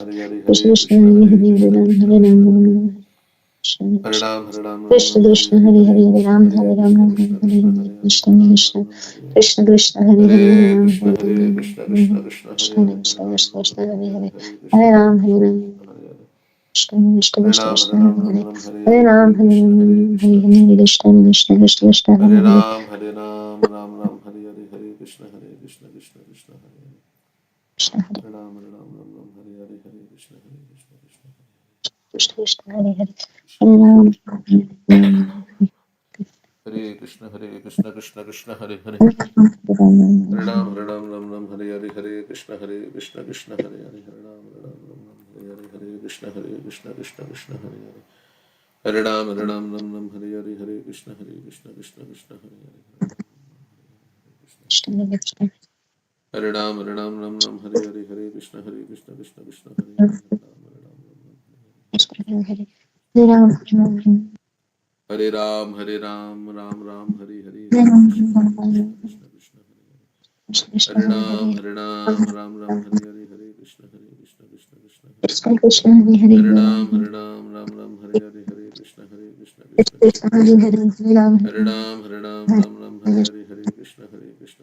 Krishna Hare Krishna Krishna Hare Hare Hare Hare Krishna Ram Krishna Hare Ram Krishna Hare Hare Ram Krishna Hare Krishna Ram Hare Ram Ram Krishna Ram Hare Krishna Hare Hare Hare Hare Krishna Ram Hare Hare Ram Krishna Ram Krishna Hare Krishna Ram Hare Hare Krishna Ram Hare Krishna Ram Hare Hare Krishna Krishna Hare Hare Hare Ram Krishna Hare Hare Ram Krishna Hare Krishna Ram Krishna Hare Krishna Hare Hare Krishna Ram Krishna Ram Krishna Ram Hare Hare Hare Hare Krishna Hare Hare Ram Hare Krishna Ram Krishna Hare Hare Krishna Hare Krishna Krishna Ram Krishna Hare Ram Hare Ram Ram Hare Hare Ram Hare Hare Krishna Hare Ram Krishna Hare Krishna Hare Krishna Krishna Krishna Krishna Hare Hare Hare Hare Ram Ram Ram Hare Hare Hare Krishna Hare Krishna Krishna Krishna Hare Hare Krishna Hare Hare Ram Ram Ram Hare Hare Hare Krishna Hare Krishna Krishna Krishna Krishna Hare Hare Krishna Hare Krishna Ram Hare Ram Hare Krishna Hare Krishna Krishna Krishna Hare Hare Hare Hare Ram Ram Ram Hare Hare Hare Krishna Hare Krishna Krishna Hare Hare Hare Ram Ram Ram Hare Hare Krishna Krishna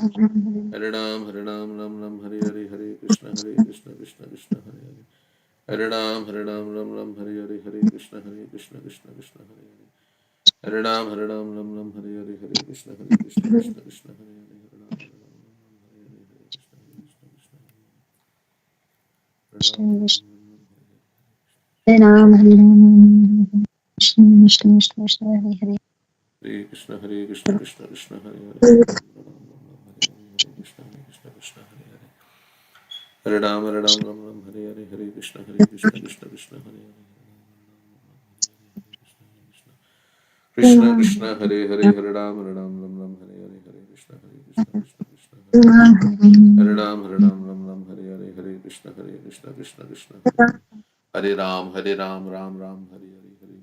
Krishna Hare Hare Hare Ram Ram Ram Hare Hare Hare Krishna Krishna Krishna Hare Hare Hare Ram Ram Ram Hare Hare Hare Krishna Krishna Krishna Hare Hare Ram Ram Ram Hare Hare Hare Krishna Krishna Krishna Hare Hare Ram Ram Hare Hare Hare Krishna Krishna Krishna Hare Hare Ram Ram Hare Hare Hare Krishna Krishna Krishna Hare Ram Hare Hare Hare Krishna Krishna Hare Hare Ram Hare Hare Hare Krishna Krishna Hare Hare Ram Hare Hare Hare Krishna Krishna Hare Ram Hare Hare Hare Krishna Krishna Hare Hare Krishna Krishna Krishna Hare Hare Hare Krishna Krishna Hare Hare Hare Ram Hare Hare Hare Krishna Krishna Hare Hare Krishna Krishna Hare Hare Hare Ram Hare Hare Hare Krishna Krishna Hare Ram Hare Hare Hare Krishna Krishna Hare Ram Hare Hare Hare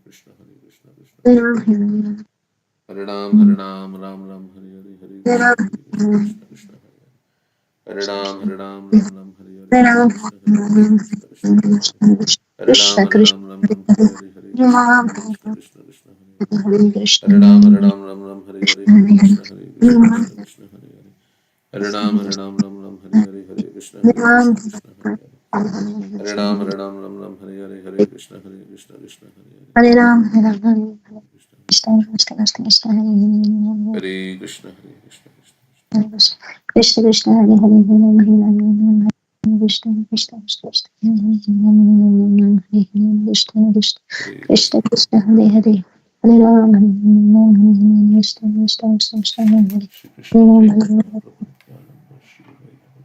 Krishna Krishna Ram Hare Hare Hare Krishna Hare Ram Hare Hare Hare Krishna Hare Ram Hare Hare Hare Krishna Krishna Hare Ram Hare Hare Hare Krishna Krishna Hare Hare Hare Ram Hare Hare Hare Krishna Krishna Hare Hare Hare Ram Hare Hare Hare Krishna Krishna Hare Hare Ram, Hare Ram, Hare Krishna Krishna, Krishna Krishna, Krishna Hare Hare Krishna Hare Krishna Hare Krishna, Krishna Hare Hare, Hare Ram, Hare Ram, Hare Krishna, Krishna Krishna, Krishna Hare Krishna, Hare Krishna Krishna Krishna, Hare Hare, Hare Ram, Hare Ram, Hare Krishna, Krishna Krishna, Krishna Hare Hare, Shri Hare Krishna Ram, Hare Chaitanya Ram. Prabhu Nityananda Shri Vaidyananda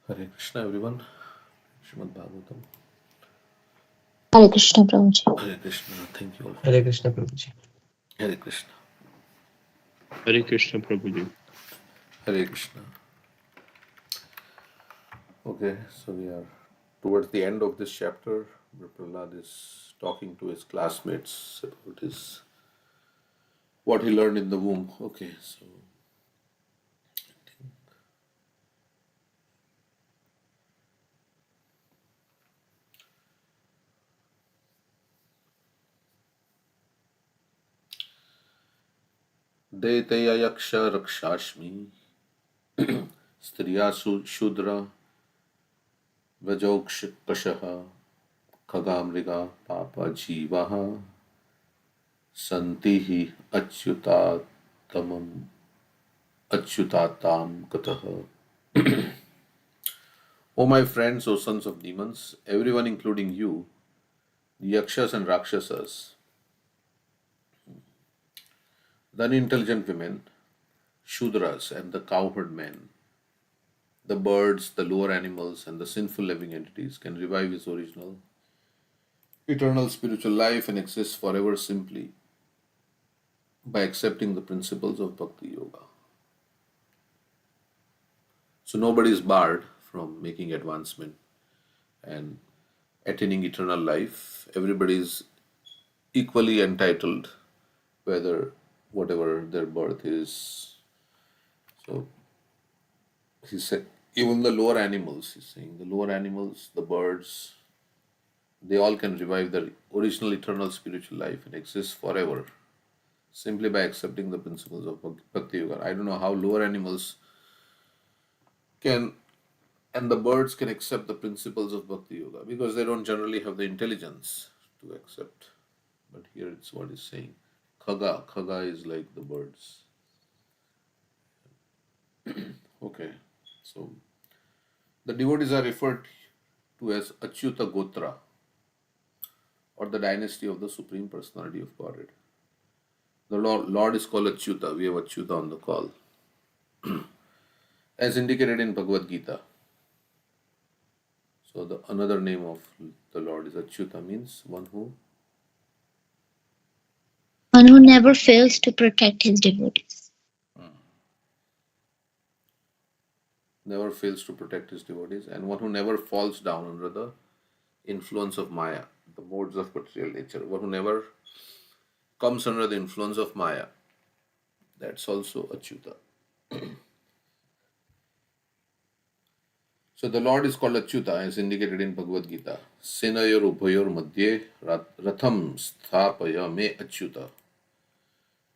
Hare Krishna everyone. Srimad Bhagavatam. Hare Krishna, Prabhuji. Hare Krishna. Thank you all for Hare being Krishna Prabhuji. here. Hare Krishna. Hare Krishna Prabhuji. Hare Krishna. Okay, so we are towards the end of this chapter where Prahlad is talking to his classmates about his what he learned in the womb. Okay, so Deitaya Yaksha Rakshashmi Striya Shudra Vajokshikashaha Khagamriga Papa Jivaha Santihi Achyutatamam Achyutatam Kataha. O my friends, O sons of demons, everyone including you, the Yakshas and Rakshasas, the unintelligent women, Shudras and the cowherd men, the birds, the lower animals, and the sinful living entities can revive his original eternal spiritual life and exist forever simply by accepting the principles of Bhakti Yoga. So nobody is barred from making advancement and attaining eternal life. Everybody is equally entitled, whether whatever their birth is. So he said, even the lower animals, he's saying, the lower animals, the birds, they all can revive their original eternal spiritual life and exist forever simply by accepting the principles of Bhakti Yoga. I don't know how lower animals can and the birds can accept the principles of Bhakti Yoga because they don't generally have the intelligence to accept. But here it's what he's saying. Khaga is like the birds. Okay, so the devotees are referred to as Achyuta Gotra or the dynasty of the Supreme Personality of Godhead. The Lord is called Achyuta. We have Achyuta on the call. As indicated in Bhagavad Gita. So the another name of the Lord is Achyuta, means one who never fails to protect his devotees. never fails to protect his devotees, and one who never falls down under the influence of Maya, the modes of material nature. One who never comes under the influence of Maya. That's also Achyuta. So the Lord is called Achyuta as indicated in Bhagavad Gita. Senayor ubhayor madhye ratham sthapaya me Achyuta.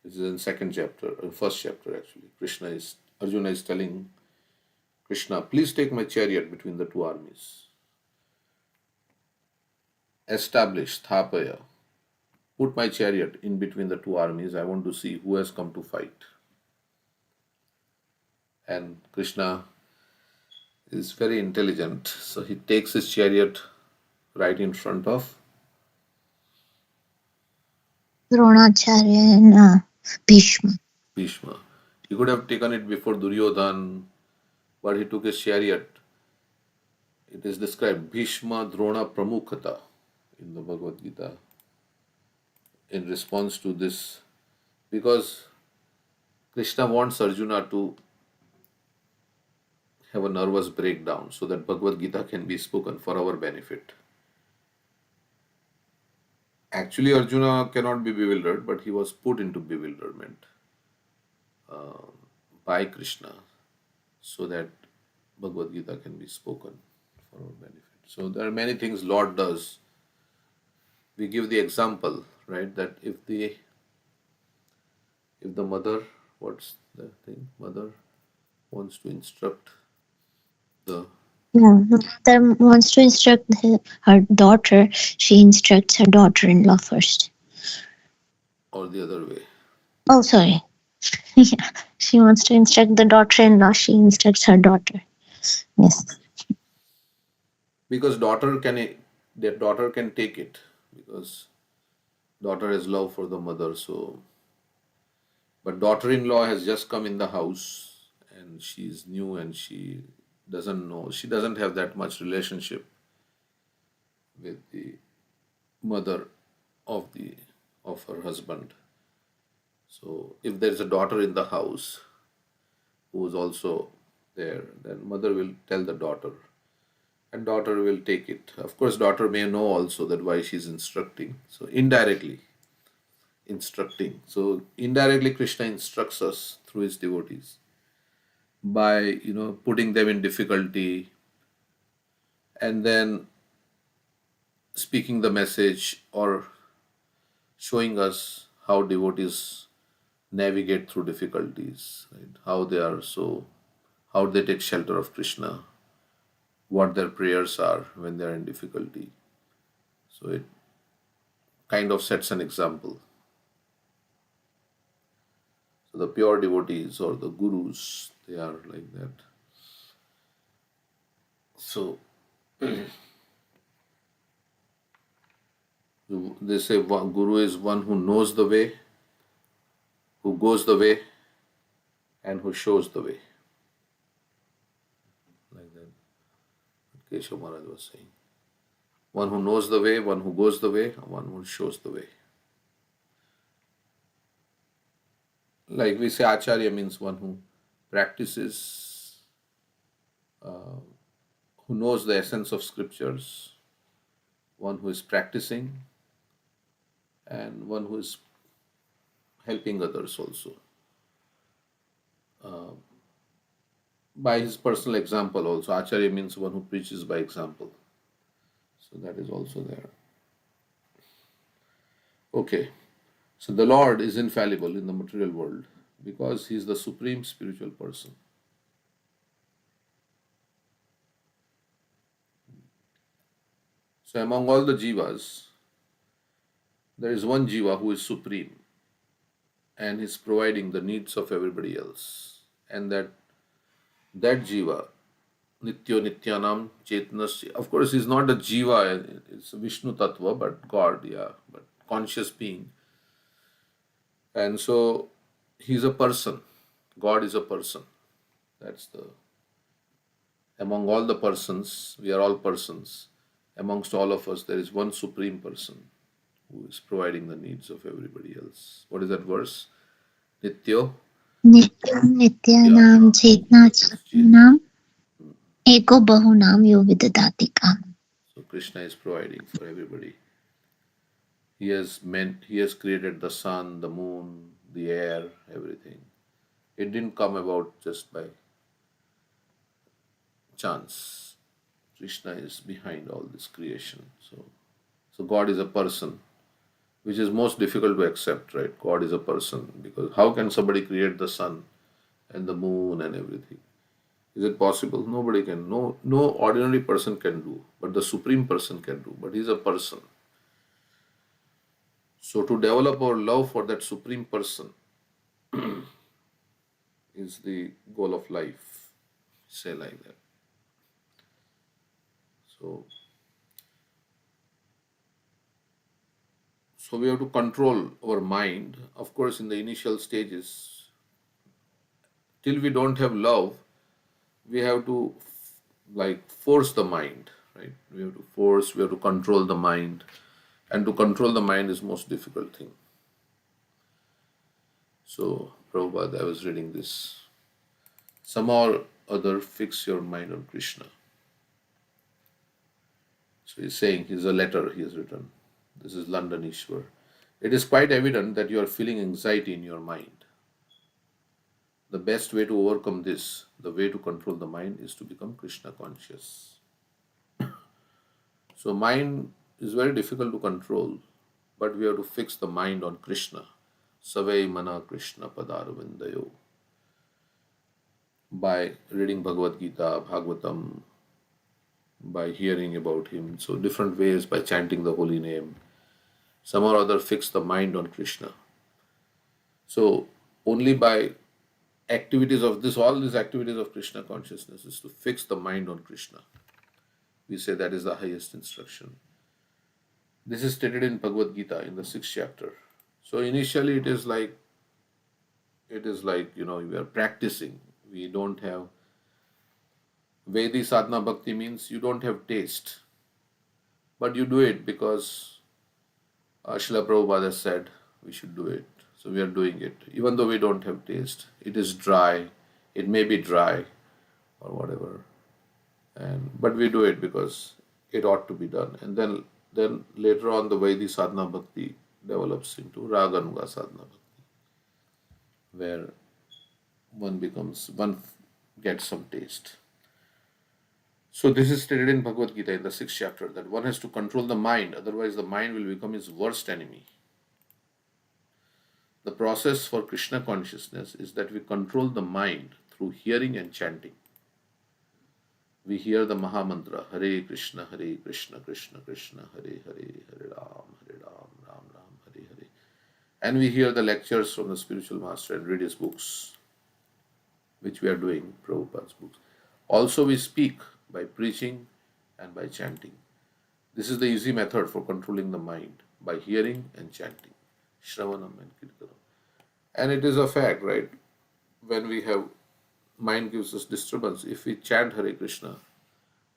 This is in second chapter, first chapter actually. Arjuna is telling Krishna, please take my chariot between the two armies. Establish Thapaya. Put my chariot in between the two armies. I want to see who has come to fight. And Krishna is very intelligent. So he takes his chariot right in front of Dronacharya and Bhishma. Bhishma. He could have taken it before Duryodhan, but he took his chariot. It is described Bhishma Drona Pramukhata in the Bhagavad Gita in response to this, because Krishna wants Arjuna to have a nervous breakdown so that Bhagavad Gita can be spoken for our benefit. Actually, Arjuna cannot be bewildered, but he was put into bewilderment by Krishna so that Bhagavad Gita can be spoken for our benefit. So there are many things Lord does. We give the example, right, that if the mother, what's the thing? Mother wants to instruct the Mother wants to instruct her daughter. She instructs her daughter-in-law first. or the other way. Oh, sorry. Yeah, she wants to instruct the daughter-in-law. She instructs her daughter. Yes. Because their daughter can take it because daughter has love for the mother. So, but daughter-in-law has just come in the house and she's new and she doesn't have that much relationship with the mother of her husband. So if there's a daughter in the house who is also there, then mother will tell the daughter and daughter will take it. Of course, daughter may know also that why she's instructing. So indirectly instructing. So indirectly Krishna instructs us through his devotees by putting them in difficulty and then speaking the message or showing us how devotees navigate through difficulties, right? How they take shelter of Krishna, what their prayers are when they are in difficulty. So it kind of sets an example. So the pure devotees or the gurus, they are like that. So they say one guru is one who knows the way, who goes the way, and who shows the way. Like that, Keshav Maharaj was saying. One who knows the way, one who goes the way, and one who shows the way. Like we say, Acharya means one who practices who knows the essence of scriptures, one who is practicing, and one who is helping others also by his personal example. Also, Acharya means one who preaches by example. So that is also there. Okay. So the Lord is infallible in the material world because he is the supreme spiritual person. So among all the jivas, there is one jiva who is supreme and is providing the needs of everybody else. And that jiva, Nityo Nityanam Chetnasya, of course, is not a jiva, it's a Vishnu Tattva, but God, yeah, but conscious being. And so he's a person. God is a person. That's the among all the persons, we are all persons. Amongst all of us, there is one supreme person who is providing the needs of everybody else. What is that verse? Nityo Nityam Nityanam Chetna Chetnam Eko Bahunam Yo Vidadatikam. So Krishna is providing for everybody. He has created the sun, the moon, the air, everything. It didn't come about just by chance. Krishna is behind all this creation. So God is a person, which is most difficult to accept, right? God is a person, because how can somebody create the sun and the moon and everything? Is it possible? Nobody can. No ordinary person can do, but the supreme person can do. But he's a person. So to develop our love for that supreme person is the goal of life. Say like that. So we have to control our mind. Of course, in the initial stages, till we don't have love, we have to like force the mind, right? We have to control the mind. And to control the mind is most difficult thing. So, Prabhupada, I was reading this. Somehow or other, fix your mind on Krishna. So he's saying, here's a letter he has written. This is London Ishwar. It is quite evident that you are feeling anxiety in your mind. The best way to overcome this, the way to control the mind, is to become Krishna conscious. So mind is very difficult to control, but we have to fix the mind on Krishna. Savai mana Krishna padarvindayo. By reading Bhagavad Gita, Bhagavatam, by hearing about him, so different ways, by chanting the holy name, somehow or other fix the mind on Krishna. So only by activities of this, all these activities of Krishna consciousness is to fix the mind on Krishna. We say that is the highest instruction. This is stated in Bhagavad Gita in the 6th chapter. So initially it is like, we are practicing. We don't have, Vedi sadhana bhakti means you don't have taste. But you do it because Srila Prabhupada said we should do it. So we are doing it. Even though we don't have taste, it is dry, it may be dry or whatever. But we do it because it ought to be done. And then later on the Vaidhi sadhana bhakti develops into Raganuga sadhana bhakti, where one gets some taste. So this is stated in Bhagavad Gita in the 6th chapter, that one has to control the mind, otherwise the mind will become his worst enemy. The process for Krishna consciousness is that we control the mind through hearing and chanting. We hear the Maha Mantra, Hare Krishna, Krishna Krishna, Hare Hare, Hare Ram, Ram Ram, Hare Hare. And we hear the lectures from the spiritual master and read his books, which we are doing, Prabhupada's books. Also we speak by preaching and by chanting. This is the easy method for controlling the mind, by hearing and chanting. Shravanam and Kirtanam. And it is a fact, right? When we have, mind gives us disturbance, if we chant Hare Krishna,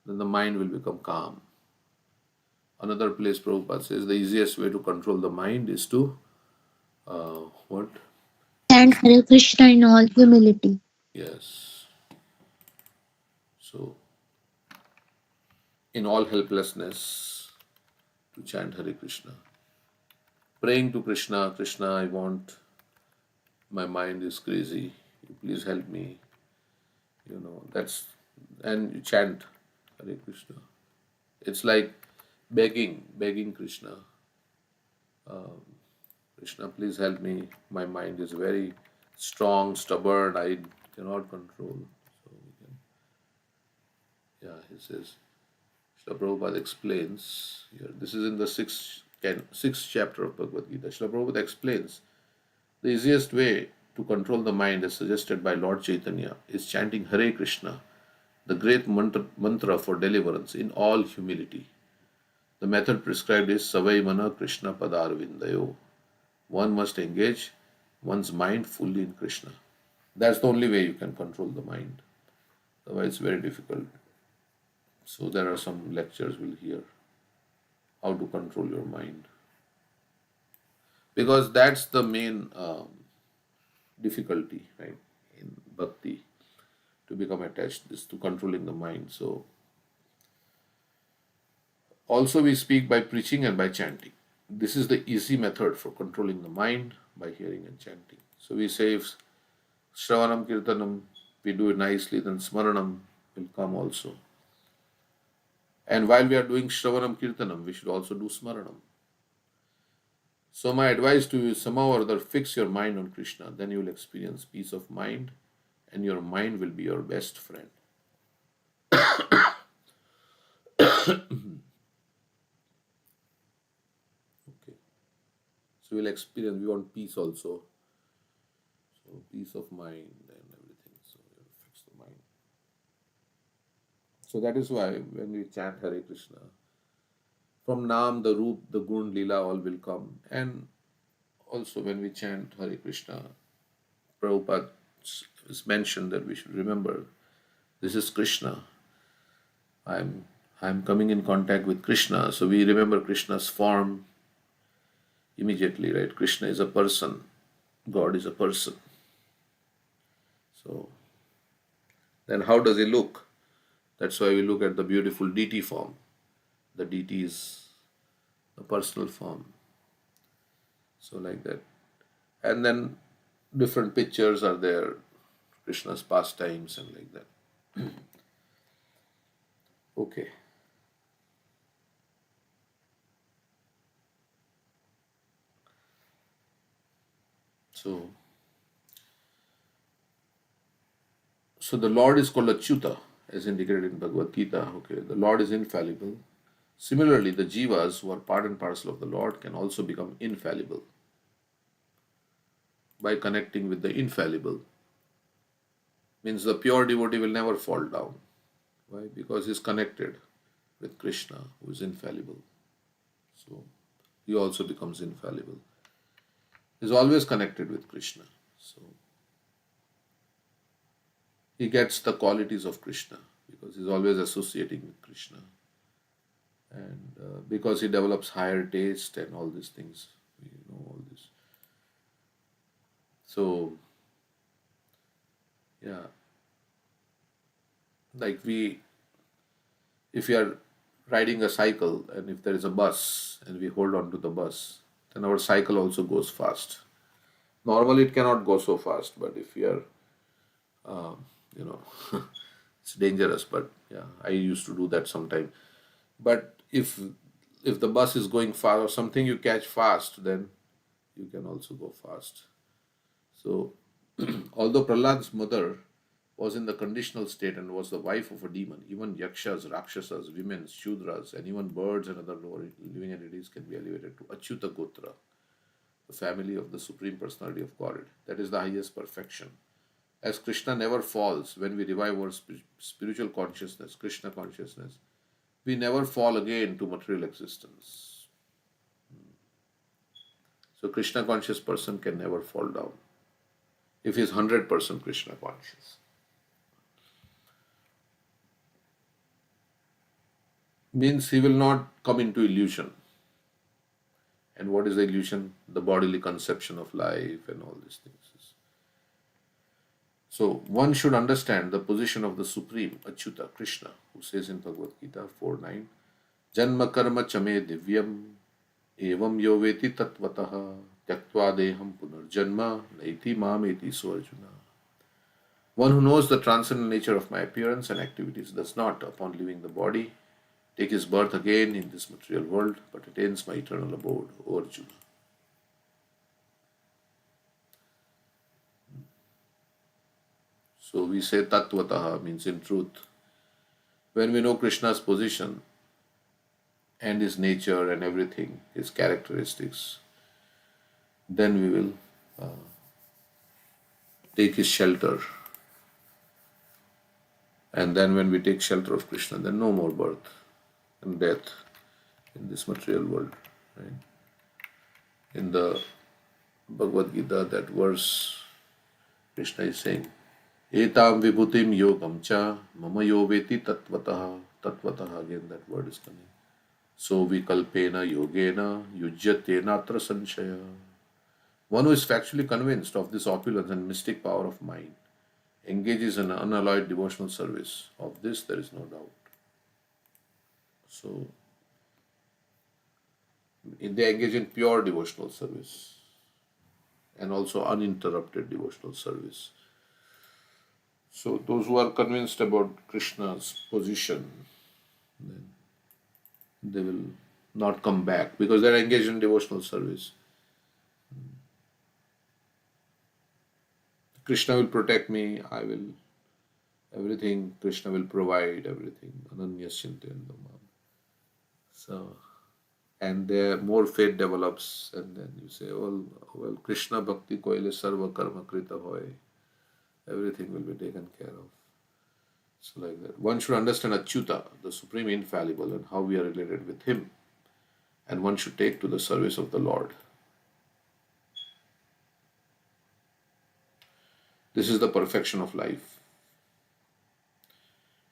then the mind will become calm. Another place Prabhupada says the easiest way to control the mind is to, what? Chant Hare Krishna in all humility. Yes. So, in all helplessness to chant Hare Krishna. Praying to Krishna, Krishna, I want, my mind is crazy. Please help me. And you chant Hare Krishna. It's like begging Krishna. Krishna, please help me. My mind is very strong, stubborn. I cannot control. So we can, he says, Srila Prabhupada explains here. This is in the sixth chapter of Bhagavad Gita. Srila Prabhupada explains the easiest way to control the mind, as suggested by Lord Chaitanya, is chanting Hare Krishna, the great mantra for deliverance, in all humility. The method prescribed is Savai Mana Krishna Padar Vindayo. One must engage one's mind fully in Krishna. That's the only way you can control the mind. Otherwise, it's very difficult. So there are some lectures we'll hear how to control your mind, because that's the main difficulty, right, in bhakti, to become attached, this to controlling the mind. So also we speak by preaching and by chanting. This is the easy method for controlling the mind, by hearing and chanting. So we say if Shravanam Kirtanam we do it nicely, then Smaranam will come also. And while we are doing Shravanam Kirtanam, we should also do Smaranam. So my advice to you is somehow or other fix your mind on Krishna, then you will experience peace of mind and your mind will be your best friend. Okay. So we'll experience, we want peace also. So peace of mind and everything. So we have to fix the mind. So that is why when we chant Hare Krishna, from Nam, the Roop, the Gun, Leela, all will come. And also when we chant Hare Krishna, Prabhupada is mentioned that we should remember this is Krishna. I'm coming in contact with Krishna. So we remember Krishna's form immediately, right? Krishna is a person. God is a person. So then how does he look? That's why we look at the beautiful deity form. The deity is a personal form. So like that. And then different pictures are there, Krishna's pastimes and like that. Okay. So the Lord is called Achyuta, as indicated in Bhagavad Gita. Okay, the Lord is infallible. Similarly, the jivas who are part and parcel of the Lord can also become infallible by connecting with the infallible. Means the pure devotee will never fall down. Why? Because he is connected with Krishna, who is infallible. So he also becomes infallible. He is always connected with Krishna. So he gets the qualities of Krishna because he is always associating with Krishna. And because he develops higher taste and all these things, we know all this. So, yeah, like if we are riding a cycle and if there is a bus and we hold on to the bus, then our cycle also goes fast. Normally it cannot go so fast, but if we are, it's dangerous, but yeah, I used to do that sometime. But if the bus is going fast or something you catch fast, then you can also go fast. So, although Prahlad's mother was in the conditional state and was the wife of a demon, even yakshas, rakshasas, women, shudras, and even birds and other lower living entities can be elevated to Achyuta Gotra, the family of the Supreme Personality of Godhead. That is the highest perfection. As Krishna never falls, when we revive our spiritual consciousness, Krishna consciousness, we never fall again to material existence. So Krishna conscious person can never fall down if he is 100% Krishna conscious. Means he will not come into illusion. And what is the illusion? The bodily conception of life and all these things. So one should understand the position of the Supreme Achyuta Krishna, who says in Bhagavad Gita 4:9, Janma karma chame divyam evam yoveti tatvataha tyaktva deham punarjanma naiti mameti swarjuna. One who knows the transcendent nature of my appearance and activities does not, upon leaving the body, take his birth again in this material world, but attains my eternal abode, O Arjuna. So we say Tattvataha means in truth. When we know Krishna's position and his nature and everything, his characteristics, then we will take his shelter. And then when we take shelter of Krishna, then no more birth and death in this material world. Right? In the Bhagavad Gita, that verse, Krishna is saying, Etam vibhutim yogam cha mama yoveti tattvataha. Tattvataha, again that word is coming. So vikalpena yogena yujyatena atra sanshaya. One who is factually convinced of this opulence and mystic power of mind engages in unalloyed devotional service. Of this there is no doubt. So they engage in pure devotional service and also uninterrupted devotional service. So those who are convinced about Krishna's position, then they will not come back because they are engaged in devotional service. Krishna will protect me, I will, everything, Krishna will provide everything. Ananyasyantendamam. So, and there more faith develops, and then you say, well, Krishna Bhakti koile sarva karma krita hoy. Everything will be taken care of. So like that. One should understand Achyuta, the Supreme Infallible, and how we are related with Him. And one should take to the service of the Lord. This is the perfection of life.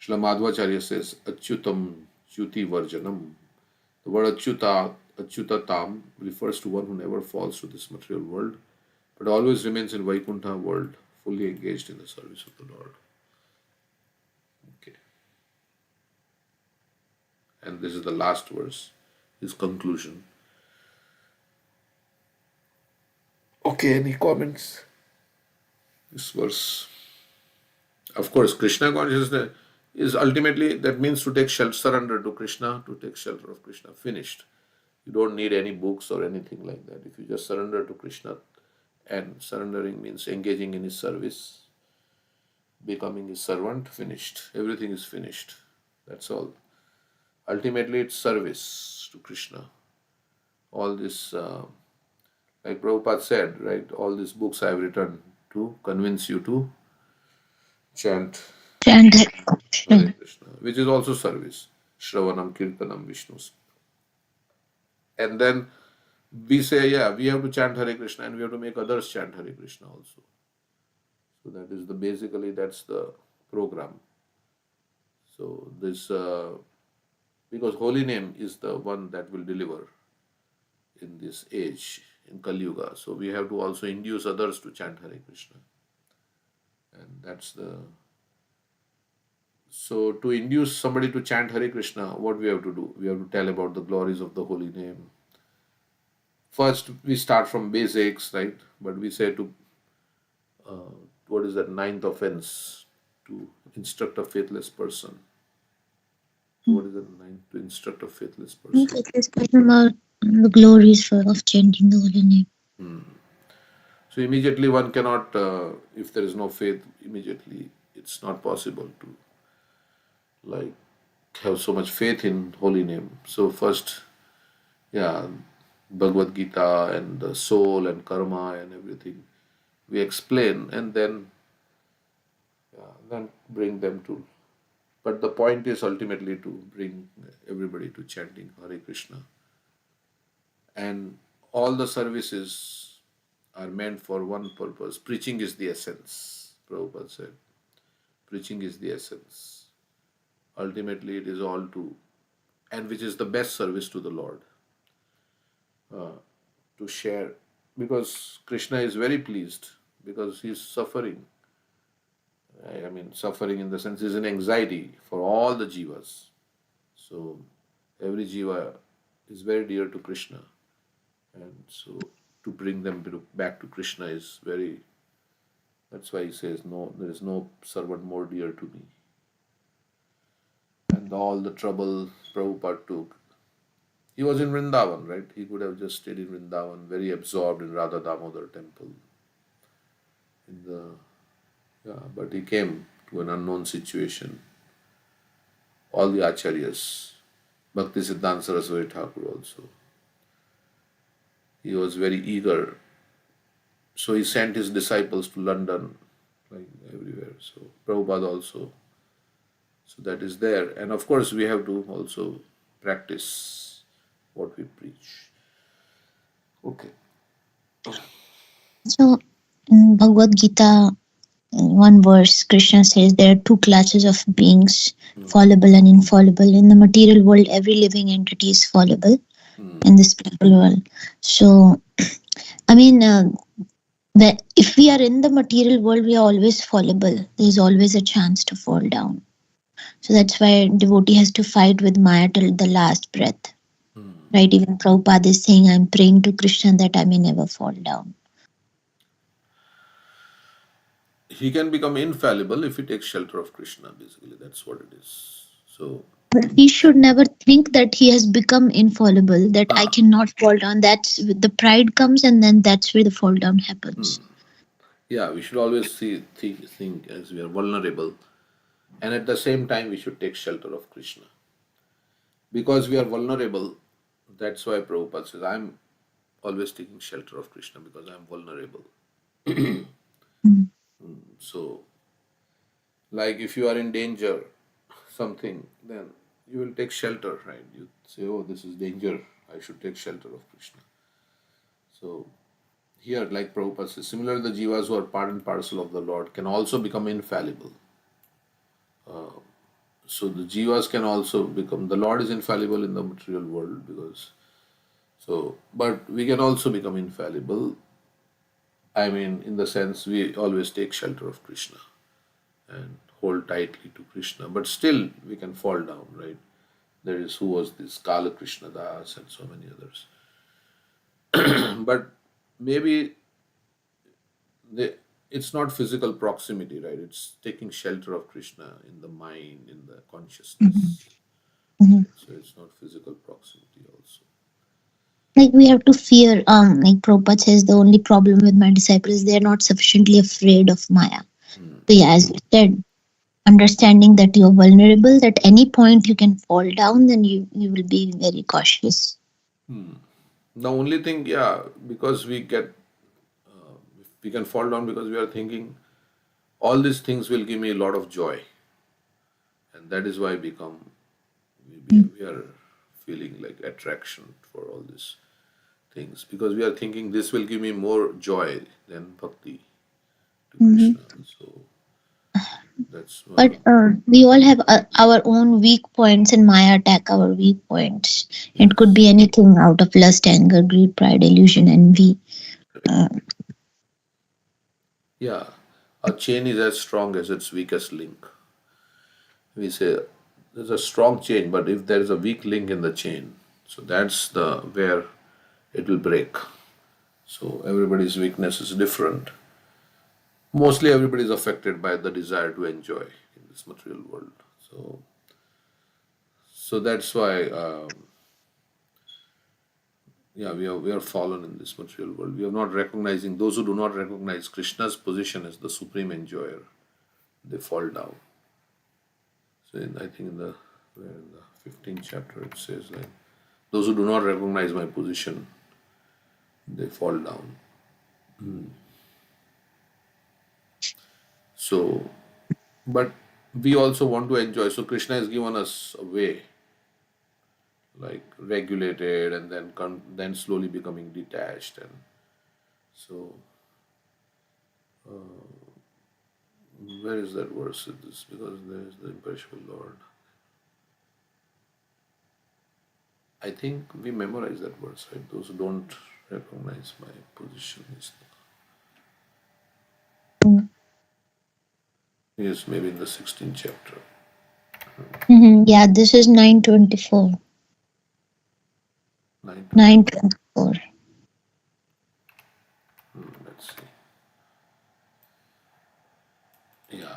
Srila Madhvacharya says, Achyutam Chuti Varjanam. The word Achyutatam refers to one who never falls to this material world, but always remains in Vaikuntha world, fully engaged in the service of the Lord. Okay. And this is the last verse, his conclusion. Okay, any comments? This verse. Of course, Krishna consciousness is ultimately, that means to take shelter, surrender to Krishna, to take shelter of Krishna. Finished. You don't need any books or anything like that. If you just surrender to Krishna, and surrendering means engaging in his service, becoming his servant, finished. Everything is finished. That's all. Ultimately, it's service to Krishna. All this, like Prabhupada said, right? All these books I have written to convince you to chant Chant Hare Krishna, which is also service. Shravanam, Kirtanam, Vishnus. And then we say, yeah, we have to chant Hare Krishna and we have to make others chant Hare Krishna also. So that is basically that's the program. So this, because holy name is the one that will deliver in this age, in Kali Yuga. So we have to also induce others to chant Hare Krishna. And that's the... So to induce somebody to chant Hare Krishna, what we have to do? We have to tell about the glories of the holy name. First, we start from basics, right? But we say to, what is that ninth offense? To instruct a faithless person. So what is the ninth? To instruct a faithless person. It's talking about the glories of chanting the holy name. So immediately one cannot, if there is no faith, immediately it's not possible to like have so much faith in holy name. So first, yeah, Bhagavad Gita and the soul and karma and everything we explain, and then bring them to. But the point is ultimately to bring everybody to chanting Hare Krishna. And all the services are meant for one purpose. Preaching is the essence, Prabhupada said. Preaching is the essence. Ultimately, it is all to, and which is the best service to the Lord. To share, because Krishna is very pleased, because he is suffering I mean, suffering in the sense is an anxiety for all the jivas. So every jiva is very dear to Krishna, and so to bring them back to Krishna is very. That's why he says, "No, there is no servant more dear to me." And all the trouble Prabhupada took. He was in Vrindavan, right? He could have just stayed in Vrindavan, very absorbed in Radha Damodar temple. In the but he came to an unknown situation. All the acharyas, Bhakti Siddhanta Saraswati Thakur also, he was very eager. So he sent his disciples to London, like everywhere. So Prabhupada also. So that is there. And of course, we have to also practice what we preach. Okay. So in Bhagavad Gita, one verse, Krishna says there are two classes of beings, fallible and infallible. In the material world, every living entity is fallible. In the spiritual world. So, I mean, if we are in the material world, we are always fallible. There's always a chance to fall down. So that's why devotee has to fight with Maya till the last breath. Right? Even Prabhupada is saying, I'm praying to Krishna that I may never fall down. He can become infallible if he takes shelter of Krishna, basically. That's what it is. So, but he should never think that he has become infallible, that I cannot fall down. That's the pride comes, and then that's where the fall down happens. yeah, we should always think as we are vulnerable. And at the same time, we should take shelter of Krishna. Because we are vulnerable, that's why Prabhupada says, I'm always taking shelter of Krishna because I'm vulnerable. So, like if you are in danger, something, then you will take shelter, right? You say, oh, this is danger, I should take shelter of Krishna. So, here, like Prabhupada says, similarly, the jivas who are part and parcel of the Lord can also become infallible. So, the jivas can also become, the Lord is infallible in the material world because, so, but we can also become infallible. I mean, in the sense we always take shelter of Krishna and hold tightly to Krishna, but still we can fall down, right? There is who was this Kala Krishna Das and so many others. But maybe it's not physical proximity, right? It's taking shelter of Krishna in the mind, in the consciousness. So it's not physical proximity also. Like we have to fear, like Prabhupada says, the only problem with my disciples is they're not sufficiently afraid of Maya. So yeah, as you said, understanding that you're vulnerable, that any point you can fall down, then you will be very cautious. The only thing, yeah, because we can fall down because we are thinking all these things will give me a lot of joy, and that is why we are feeling like attraction for all these things because we are thinking this will give me more joy than bhakti to Krishna. So that's But we all have our own weak points, and Maya attack our weak points. yes. It could be anything out of lust, anger, greed, pride, illusion, envy. Yeah, a chain is as strong as its weakest link. We say there's a strong chain, but if there is a weak link in the chain, so that's the where it will break. So everybody's weakness is different. Mostly everybody is affected by the desire to enjoy in this material world. So that's why yeah, we are fallen in this material world. We are not recognizing those who do not recognize Krishna's position as the supreme enjoyer. They fall down. So I think in the 15th chapter it says like those who do not recognize my position, they fall down. So, but we also want to enjoy. So Krishna has given us a way, like regulated, and then slowly becoming detached, and so where is that verse in this? Because there is the imperishable Lord. I think we memorize that verse, right? Those who don't recognize my position is Yes, maybe in the 16th chapter. Yeah, this is 924. 920. 924. Let's see. Yeah,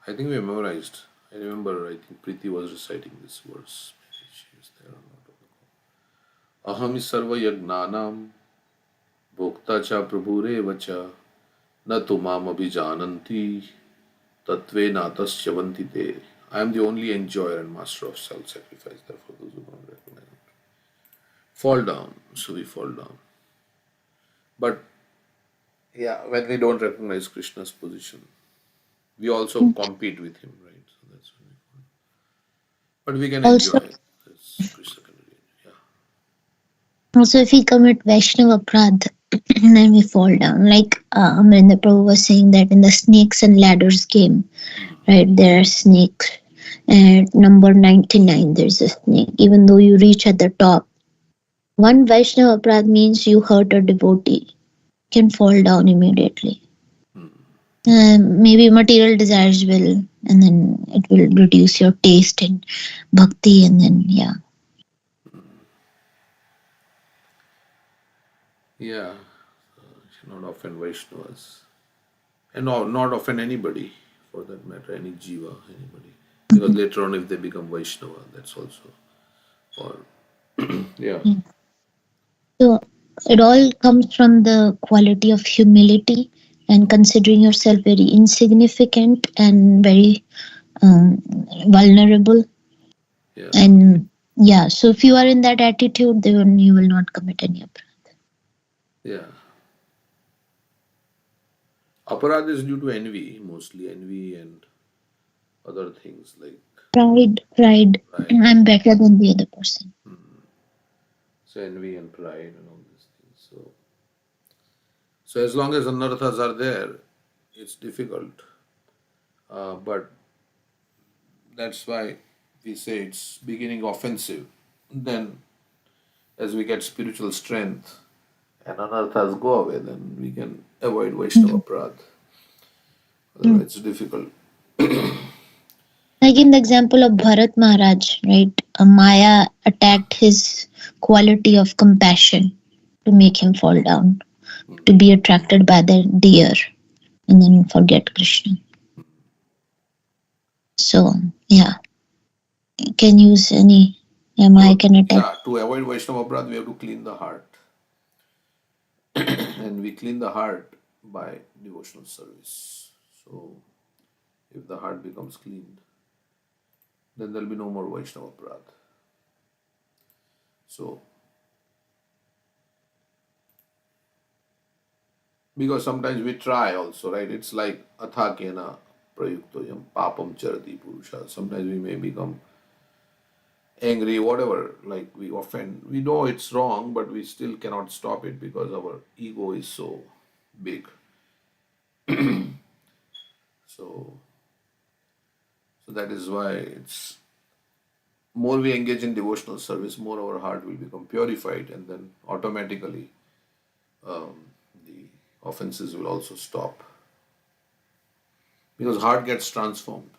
I think we memorized. I remember, I think Preeti was reciting this verse. Maybe she was there or not. Aham sarva yagnanam bhokta cha prabhurev cha na tumam abhijananti tatve natasyavanti te. I am the only enjoyer and master of self-sacrifice. Therefore, those who don't recognize it fall down. So we fall down. But yeah, when we don't recognize Krishna's position, we also compete with him, right? So that's when we fall. But we can Also, enjoy this Krishna can really, yeah. also, if we commit Vaishnava Prad, then we fall down. Like Amrinda Prabhu was saying that in the snakes and ladders game, right? There are snakes. At number 99, there's a snake. Even though you reach at the top, one Vaishnava Prad means you hurt a devotee, can fall down immediately. Maybe material desires will, and then it will reduce your taste in bhakti, and then, yeah. Yeah, should not offend Vaishnavas. And not offend anybody, for that matter, any jiva, anybody. Because later on, if they become Vaishnava, that's also, or, yeah. So it all comes from the quality of humility and considering yourself very insignificant and very vulnerable. Yeah, And yeah, so if you are in that attitude, then you will not commit any aparadha. yeah. Aparad is due to envy, mostly envy and other things like Pride. pride. I'm better than the other person. So envy and pride and all these things. So as long as anarthas are there, it's difficult. But that's why we say it's beginning offensive. Then, as we get spiritual strength and anarthas go away, then we can avoid Vaishnava Mhm. Prad. Mm. Otherwise, it's difficult. Like in the example of Bharat Maharaj, right? Maya attacked his quality of compassion to make him fall down, to be attracted by the deer, and then forget Krishna. So, yeah, you can use any. Yeah, Maya So, can attack. yeah, to avoid Vaishnava Prad, we have to clean the heart. And we clean the heart by devotional service. So, if the heart becomes cleaned, then there'll be no more Vaishnava Prad. So, because sometimes we try also, right? It's like athakena prayuktoyam papam charati purusha. Sometimes we may become angry, whatever, like we offend. We know it's wrong, but we still cannot stop it because our ego is so big. So, so that is why it's more we engage in devotional service, more our heart will become purified, and then automatically the offenses will also stop because heart gets transformed.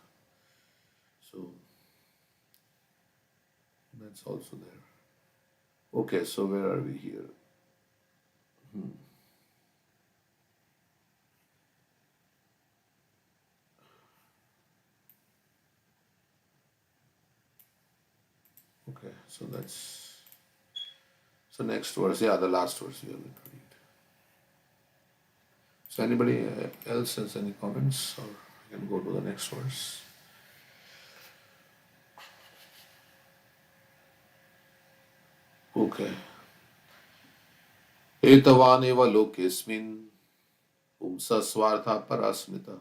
So that's also there. Okay, so where are we here? Okay, so that's so next verse. Yeah, the last verse we have been read. So anybody else has any comments, or I can go to the next verse. Okay. एतवानेव लोकेस्मिन् पुंसः स्वार्था परास्मितः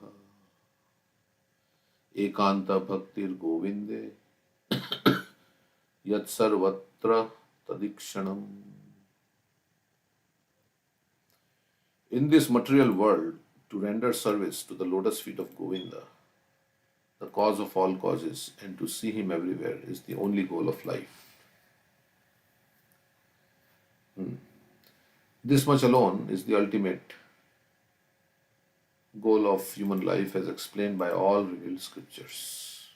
एकांत भक्तिर गोविंदे यत्सर्वत्र तदीक्षणम. In this material world, to render service to the lotus feet of Govinda, the cause of all causes, and to see him everywhere is the only goal of life. This much alone is the ultimate goal of human life as explained by all revealed scriptures.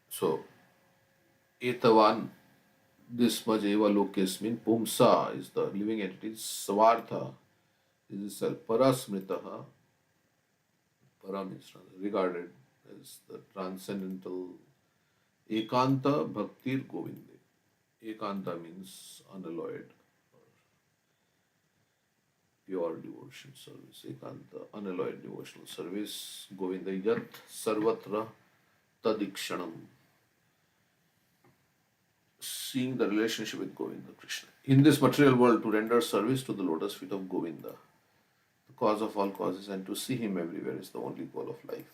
So, etavan, this much eva lokes mean pumsa is the living entity, svartha is itself, parasmritaha, param is regarded as the transcendental, ekanta bhaktir govinde. Ekanta means unalloyed, pure devotion service. Ekanta, unalloyed devotional service. Govinda yat sarvatra tadikshanam. Seeing the relationship with Govinda Krishna. In this material world, to render service to the lotus feet of Govinda, the cause of all causes, and to see him everywhere is the only goal of life.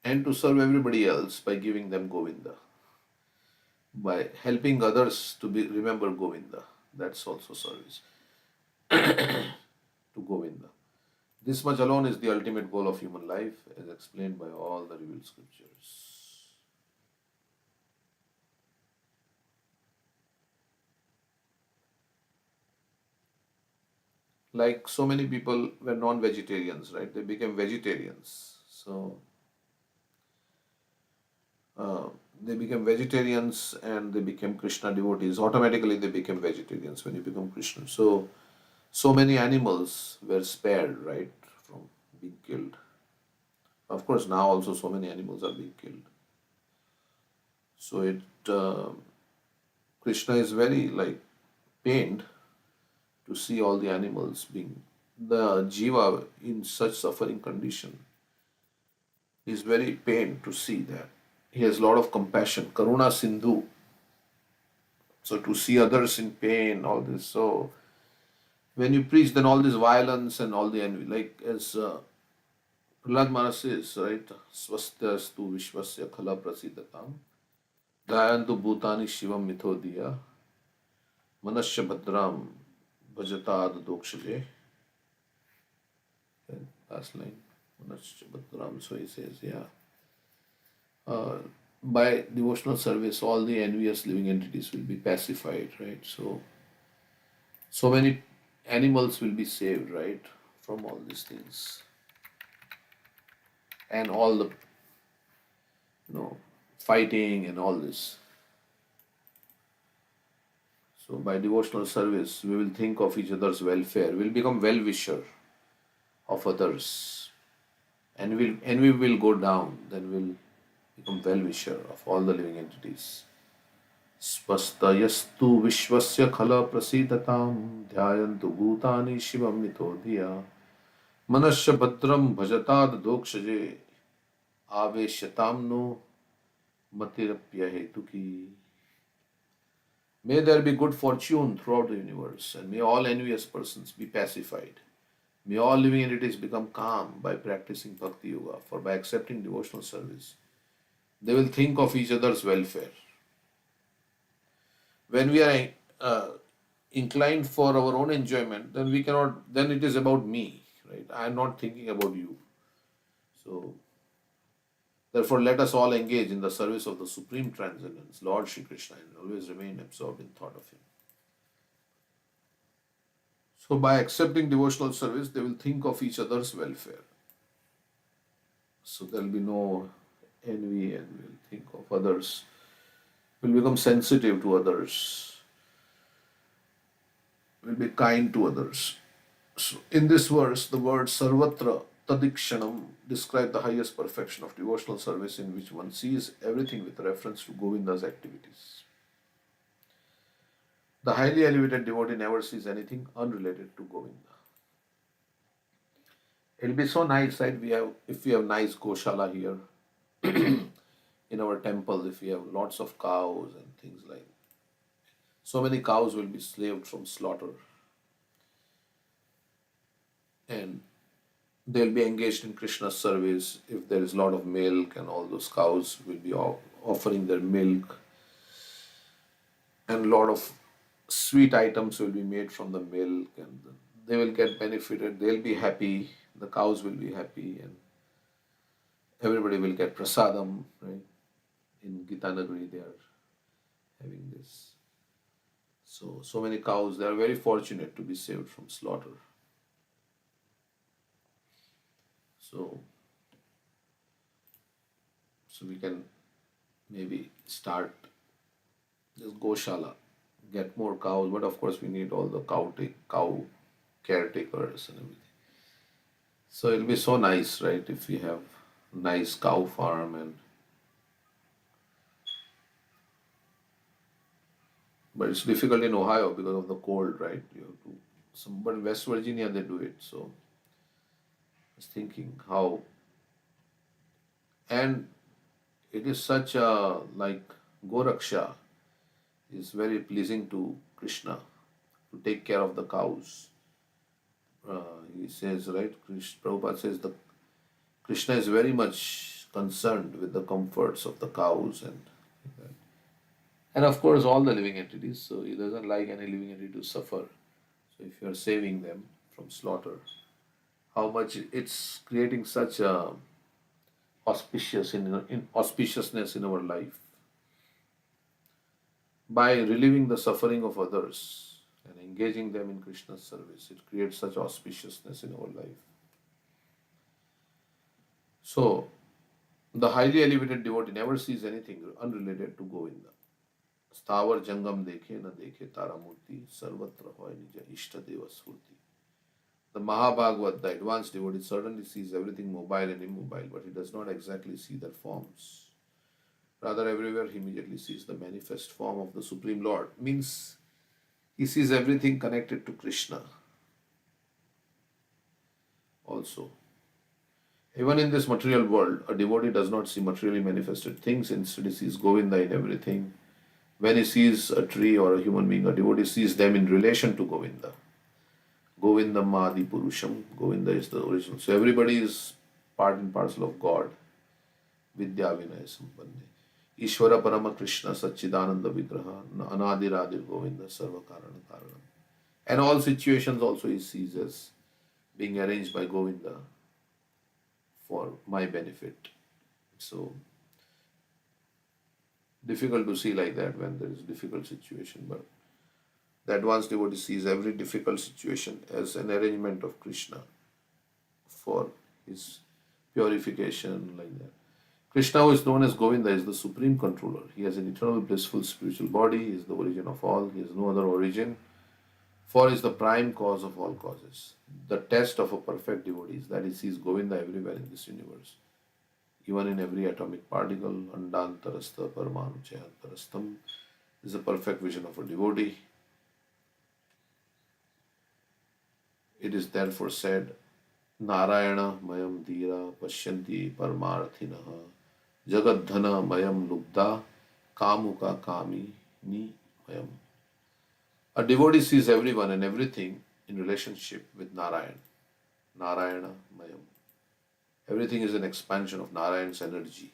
And to serve everybody else by giving them Govinda, by helping others to remember Govinda. That's also service to Govinda. This much alone is the ultimate goal of human life, as explained by all the revealed scriptures. Like so many people were non-vegetarians, right? They became vegetarians. So they became vegetarians and they became Krishna devotees. Automatically, they became vegetarians when you become Krishna. So many animals were spared, right, from being killed. Of course, now also so many animals are being killed. So Krishna is very like pained to see all the animals being the jiva in such suffering condition. He is very pained to see that. He has a lot of compassion, Karuna Sindhu. So to see others in pain, all this. So when you preach, then all this violence and all the envy, like as Prahlad Maharaj says, right? Swastyastu Vishwasya Khala Prasidatam Dayantu Bhutani Shivam Mithodhiya Manasya Bhadram Bhajatad Dokshaje. Last line. Manasya Bhadram. So he says, yeah. By devotional service, all the envious living entities will be pacified, right? So many animals will be saved, right, from all these things, and all the fighting and all this. So by devotional service, we will think of each other's welfare. We'll become well-wisher of others, and we will go down. Then we'll become well-wisher of all the living entities. Spastayastu vishvasya khala prasidatam dhyayantu bhutani shivam mitodhiya manasya bhadram bhajatad dokshaje aveshyatamno matirapya hetuki. May there be good fortune throughout the universe, and may all envious persons be pacified. May all living entities become calm by practicing Bhakti Yoga, for by accepting devotional service, they will think of each other's welfare. When we are inclined for our own enjoyment, then we cannot, then it is about me, right? I am not thinking about you. So, therefore, let us all engage in the service of the Supreme Transcendence, Lord Shri Krishna, and always remain absorbed in thought of Him. So, by accepting devotional service, they will think of each other's welfare. So, there will be no envy and will think of others, will become sensitive to others, will be kind to others. So, in this verse, the word sarvatra tadikshanam describe the highest perfection of devotional service in which one sees everything with reference to Govinda's activities. The highly elevated devotee never sees anything unrelated to Govinda. It'll be so nice, right? If we have nice Goshala here in our temple, if we have lots of cows and things like so many cows will be slaved from slaughter, and they'll be engaged in Krishna's service. If there is a lot of milk, and all those cows will be offering their milk, and a lot of sweet items will be made from the milk, and they will get benefited. They'll be happy. The cows will be happy, and everybody will get prasadam. Right? In Gita Nagari, they are having this. So many cows, they are very fortunate to be saved from slaughter. So, so we can maybe start this Goshala, get more cows, but of course we need all the cow caretakers and everything. So it'll be so nice, right, if we have nice cow farm and but it's difficult in Ohio because of the cold, right? You have to some but in West Virginia they do it. So I was thinking how and it is such a like Goraksha is very pleasing to Krishna to take care of the cows. He says, right? Prabhupada says the Krishna is very much concerned with the comforts of the cows and of course all the living entities. So he doesn't like any living entity to suffer. So if you are saving them from slaughter, how much it's creating such a in auspiciousness in our life by relieving the suffering of others and engaging them in Krishna's service. It creates such auspiciousness in our life. So the highly elevated devotee never sees anything unrelated to Govinda. स्थावर जंगम देखे न देखे तारा मूर्ति सर्वत्र होय निज इष्ट देव स्फूर्ति. The Mahabhagavad, the advanced devotee, certainly sees everything mobile and immobile, but he does not exactly see their forms. Rather, everywhere he immediately sees the manifest form of the Supreme Lord. Means he sees everything connected to Krishna also. Even in this material world, a devotee does not see materially manifested things, instead he sees Govinda in everything. When he sees a tree or a human being, a devotee sees them in relation to Govinda. Govinda Madi Purusham. Govinda is the original. So everybody is part and parcel of God. Vidya Vinaya Sampanne. Ishvara Parama Krishna Satchidananda Vigraha Anadiradir Govinda Sarva Karana Karanam. And all situations also he sees as being arranged by Govinda for my benefit. So difficult to see like that when there is difficult situation, but the advanced devotee sees every difficult situation as an arrangement of Krishna for his purification, like that. Krishna, who is known as Govinda, is the supreme controller. He has an eternal blissful spiritual body. He is the origin of all. He has no other origin. For he is the prime cause of all causes. The test of a perfect devotee is that he sees Govinda everywhere in this universe. Even in every atomic particle, Andantarastha Parmanu Chayantarastam is a perfect vision of a devotee. It is therefore said, Narayana Mayam Dhira Pashyanti Parmarthinaha Jagadhana Mayam Lubda Kamuka Kami Ni Mayam. A devotee sees everyone and everything in relationship with Narayan. Narayana Mayam. Everything is an expansion of Narayan's energy.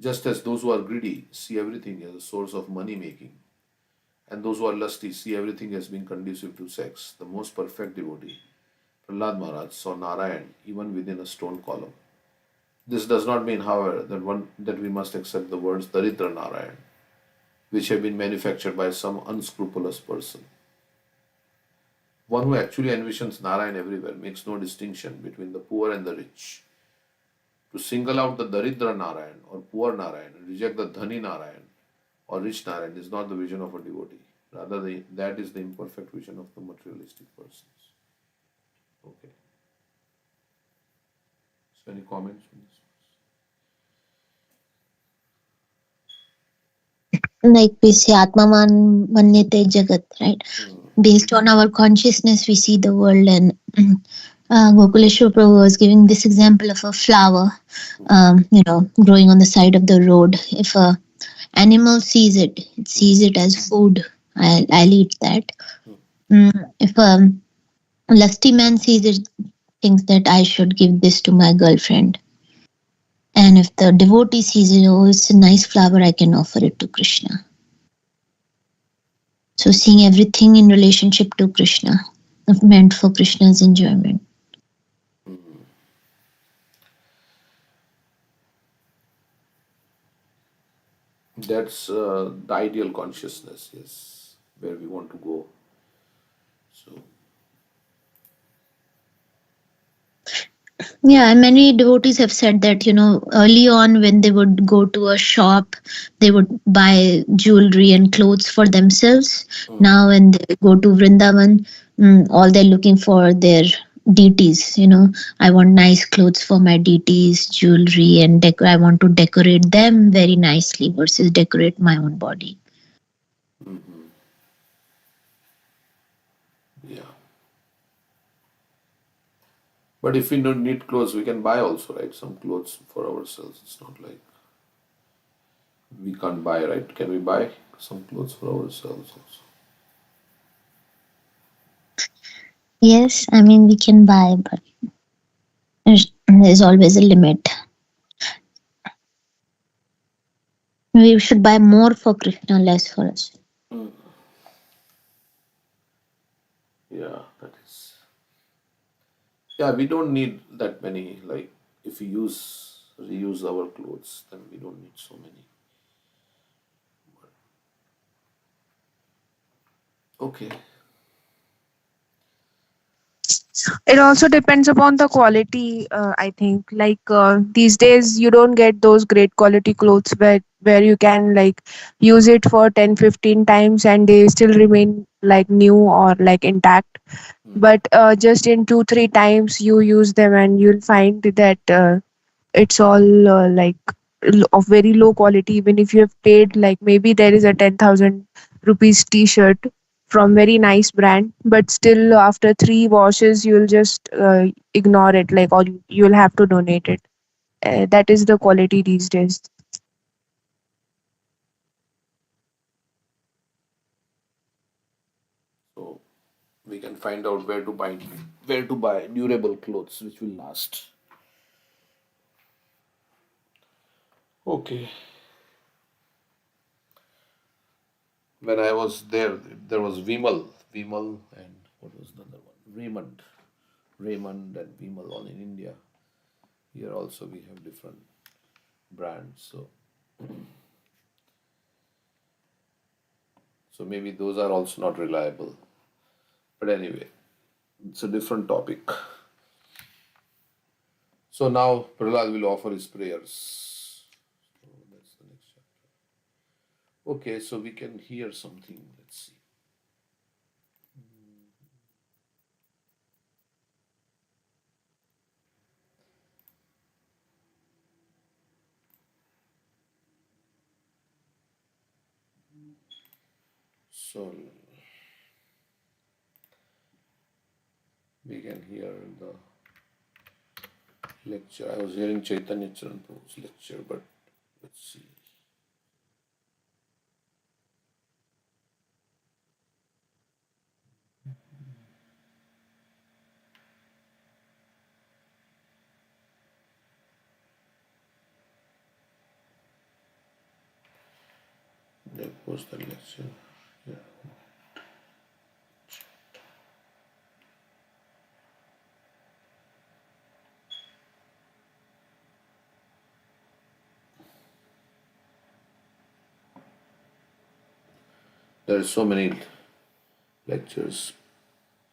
Just as those who are greedy see everything as a source of money making, and those who are lusty see everything as being conducive to sex, the most perfect devotee, Prahlad Maharaj, saw Narayan even within a stone column. This does not mean, however, that we must accept the words Daridra Narayan, which have been manufactured by some unscrupulous person. One who actually envisions Narayan everywhere makes no distinction between the poor and the rich. To single out the Daridra Narayan or poor Narayan and reject the Dhani Narayan or rich Narayan is not the vision of a devotee. Rather, that is the imperfect vision of the materialistic persons. Okay. So, any comments on this? Like we say, Atmaman Manyate Jagat, right? Based on our consciousness, we see the world. And Gokuleshwar Prabhu was giving this example of a flower, growing on the side of the road. If a animal sees it, it sees it as food. I'll eat that. If a lusty man sees it, thinks that I should give this to my girlfriend. And if the devotee sees it, oh, it's a nice flower, I can offer it to Krishna. So seeing everything in relationship to Krishna, meant for Krishna's enjoyment. That's the ideal consciousness, yes, where we want to go. So, Yeah, and many devotees have said that, early on when they would go to a shop, they would buy jewelry and clothes for themselves. Now, when they go to Vrindavan, all they're looking for their deities. I want nice clothes for my deities, jewelry, and I want to decorate them very nicely versus decorate my own body. yeah. But if we don't need clothes, we can buy also, right? Some clothes for ourselves. It's not like we can't buy, right? Can we buy some clothes for ourselves also? Yes, I mean, we can buy, but there's always a limit. We should buy more for Krishna, less for us. Yeah, that is. Yeah, we don't need that many. Like, if we reuse our clothes, then we don't need so many. Okay. It also depends upon the quality, I think. Like these days, you don't get those great quality clothes where you can like use it for 10-15 times and they still remain like new or like intact. But just in 2-3 times you use them and you'll find that it's all of very low quality. Even if you have paid, like maybe there is a 10,000 rupees t-shirt from very nice brand, but still after 3 washes you'll just ignore it, like, or you'll have to donate it. That is the quality these days. So we can find out where to buy durable clothes which will last. Okay. When I was there was Vimal, and what was the other one? Raymond and Vimal all in India. Here also we have different brands. So maybe those are also not reliable. But anyway, it's a different topic. So now Prahlad will offer his prayers. So that's the next chapter. Okay, so we can hear something. Let's see. So we can hear the lecture. I was hearing Chaitanya Charan Prabhu's lecture, but let's see. That was the lecture. Yeah. There are so many lectures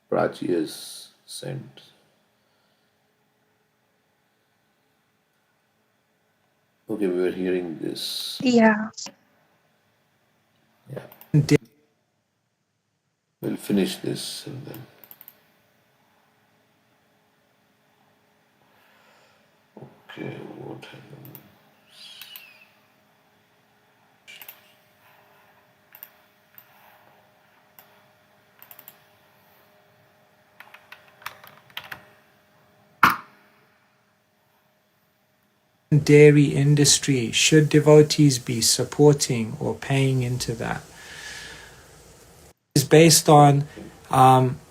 Prachi has sent. Okay, we were hearing this. Yeah. Yeah. We'll finish this and then. Okay, what happened? Dairy industry, should devotees be supporting or paying into that? It's based on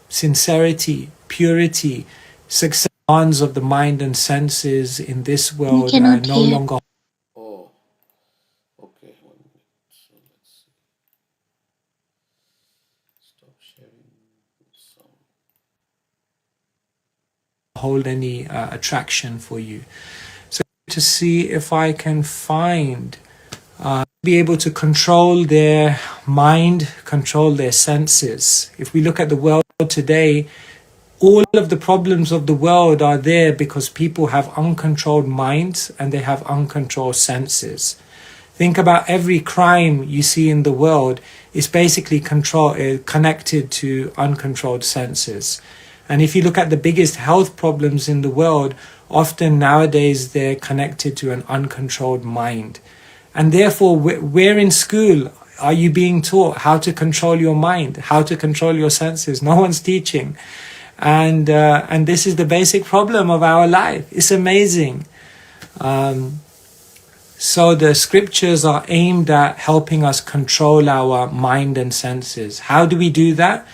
sincerity, purity, success. Demands of the mind and senses in this We world cannot no hear. longer Oh, okay. 1 minute. So let's see. Stop sharing sound. hold any attraction for you. So to see if I can find be able to control their mind, control their senses. If we look at the world today, all of the problems of the world are there because people have uncontrolled minds and they have uncontrolled senses. Think about every crime you see in the world is basically connected to uncontrolled senses. And if you look at the biggest health problems in the world, often nowadays they're connected to an uncontrolled mind. And therefore, where in school are you being taught how to control your mind, how to control your senses? No one's teaching. And this is the basic problem of our life. It's amazing. So the scriptures are aimed at helping us control our mind and senses. How do we do that?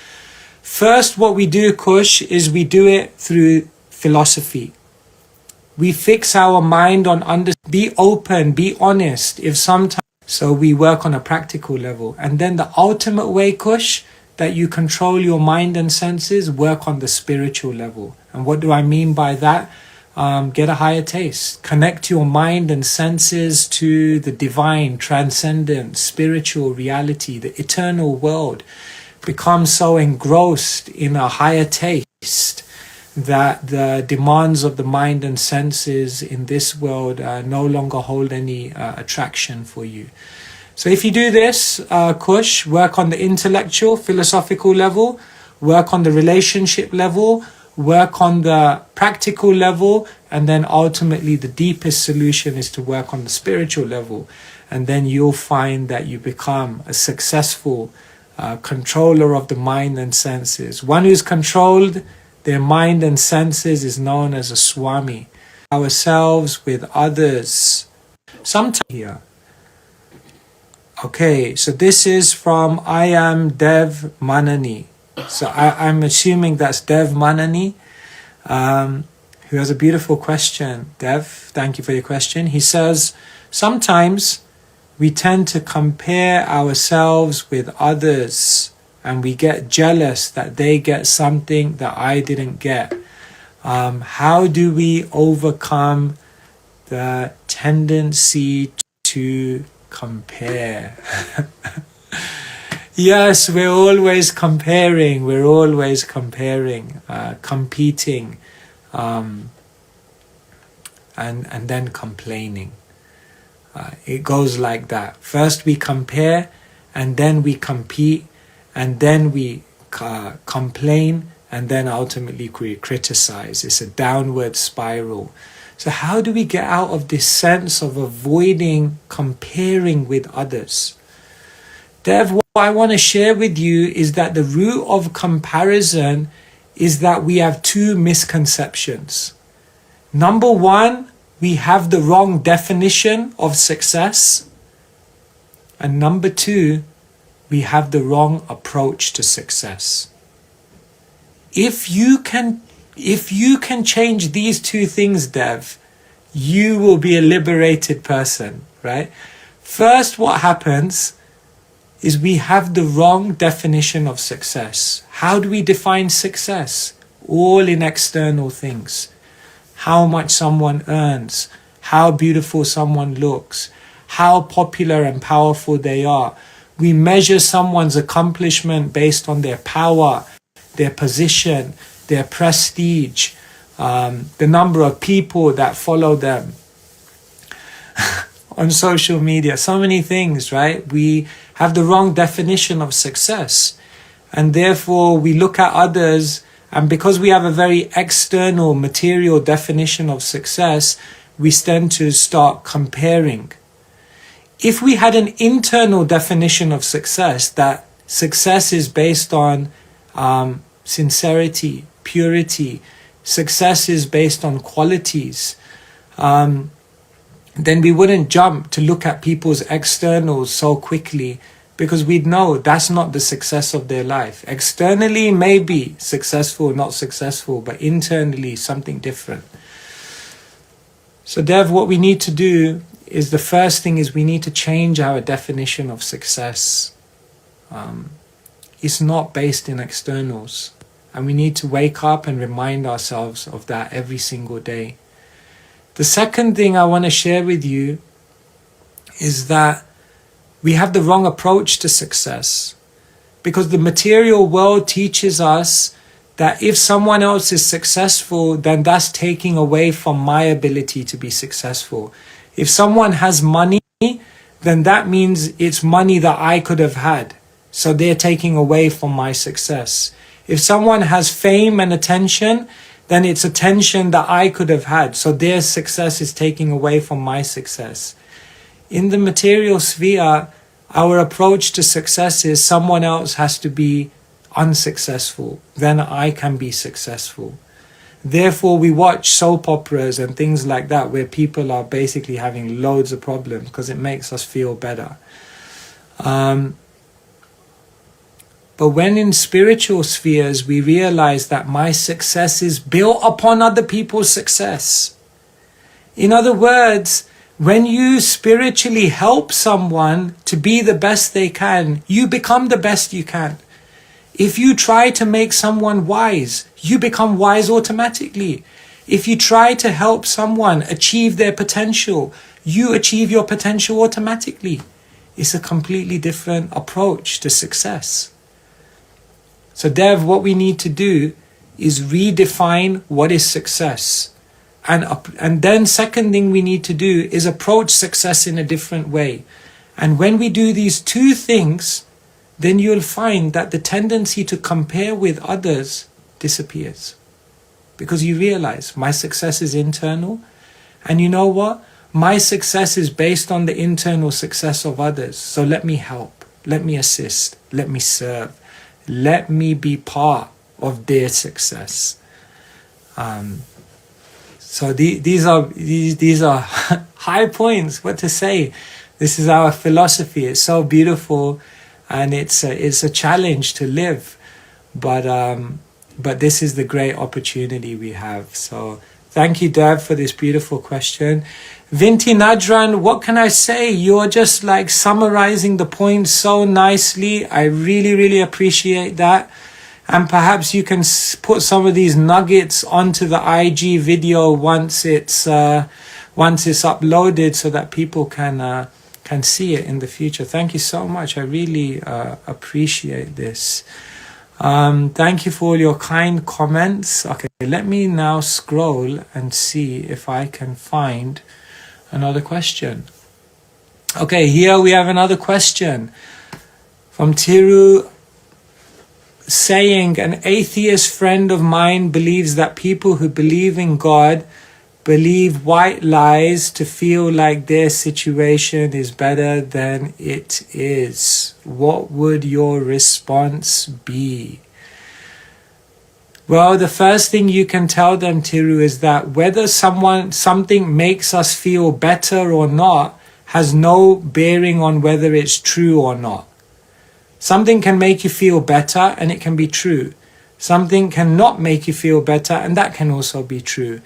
First, what we do, Kush, is we do it through philosophy. We fix our mind on be open, be honest. So we work on a practical level. And then the ultimate way, Kush, that you control your mind and senses, work on the spiritual level. And what do I mean by that? Get a higher taste. Connect your mind and senses to the divine, transcendent, spiritual reality, the eternal world. Become so engrossed in a higher taste that the demands of the mind and senses in this world no longer hold any attraction for you. So if you do this, Kush, work on the intellectual, philosophical level, work on the relationship level, work on the practical level, and then ultimately the deepest solution is to work on the spiritual level. And then you'll find that you become a successful controller of the mind and senses. One who's controlled their mind and senses is known as a Swami. Ourselves with others. Sometimes here. Okay, so this is from I am Dev Manani. So I'm assuming that's Dev Manani, who has a beautiful question. Dev, thank you for your question. He says, sometimes we tend to compare ourselves with others and we get jealous that they get something that I didn't get. How do we overcome the tendency to compare? Yes, we're always comparing, competing, and then complaining. It goes like that. First we compare, and then we compete, and then we complain, and then ultimately we criticize. It's a downward spiral. So how do we get out of this sense of avoiding comparing with others? Dev, what I want to share with you is that the root of comparison is that we have two misconceptions. Number one, we have the wrong definition of success. And number two, we have the wrong approach to success. If you can change these two things, Dev, you will be a liberated person, right? First, what happens is we have the wrong definition of success. How do we define success? All in external things. How much someone earns, how beautiful someone looks, how popular and powerful they are. We measure someone's accomplishment based on their power, their position, their prestige, the number of people that follow them on social media. So many things, right? We have the wrong definition of success. And therefore we look at others, and because we have a very external material definition of success, we tend to start comparing. If we had an internal definition of success, that success is based on sincerity, purity, success is based on qualities, then we wouldn't jump to look at people's externals so quickly, because we'd know that's not the success of their life. Externally, maybe successful, not successful, but internally, something different. So Dev, what we need to do is, the first thing is we need to change our definition of success. It's not based in externals. And we need to wake up and remind ourselves of that every single day. The second thing I want to share with you is that we have the wrong approach to success. Because the material world teaches us that if someone else is successful, then that's taking away from my ability to be successful. If someone has money, then that means it's money that I could have had. So they're taking away from my success. If someone has fame and attention, then it's attention that I could have had. So their success is taking away from my success. In the material sphere, our approach to success is someone else has to be unsuccessful, then I can be successful. Therefore, we watch soap operas and things like that where people are basically having loads of problems because it makes us feel better. But when in spiritual spheres, we realize that my success is built upon other people's success. In other words, when you spiritually help someone to be the best they can, you become the best you can. If you try to make someone wise, you become wise automatically. If you try to help someone achieve their potential, you achieve your potential automatically. It's a completely different approach to success. So Dev, what we need to do is redefine what is success. And then second thing we need to do is approach success in a different way. And when we do these two things, then you'll find that the tendency to compare with others disappears. Because you realize my success is internal. And you know what? My success is based on the internal success of others. So let me help. Let me assist. Let me serve. Let me be part of their success. So these are high points. What to say? This is our philosophy. It's so beautiful, and it's a challenge to live. But this is the great opportunity we have. So thank you, Dev, for this beautiful question. Vinti Nadran, what can I say? You're just like summarizing the points so nicely. I really, really appreciate that. And perhaps you can put some of these nuggets onto the IG video once it's uploaded, so that people can see it in the future. Thank you so much. I really appreciate this. Thank you for all your kind comments. Okay, let me now scroll and see if I can find another question. Okay, here we have another question from Tiru, saying, an atheist friend of mine believes that people who believe in God believe white lies to feel like their situation is better than it is. What would your response be? Well, the first thing you can tell them, Tiru, is that whether something makes us feel better or not has no bearing on whether it's true or not. Something can make you feel better and it can be true. Something cannot make you feel better and that can also be true.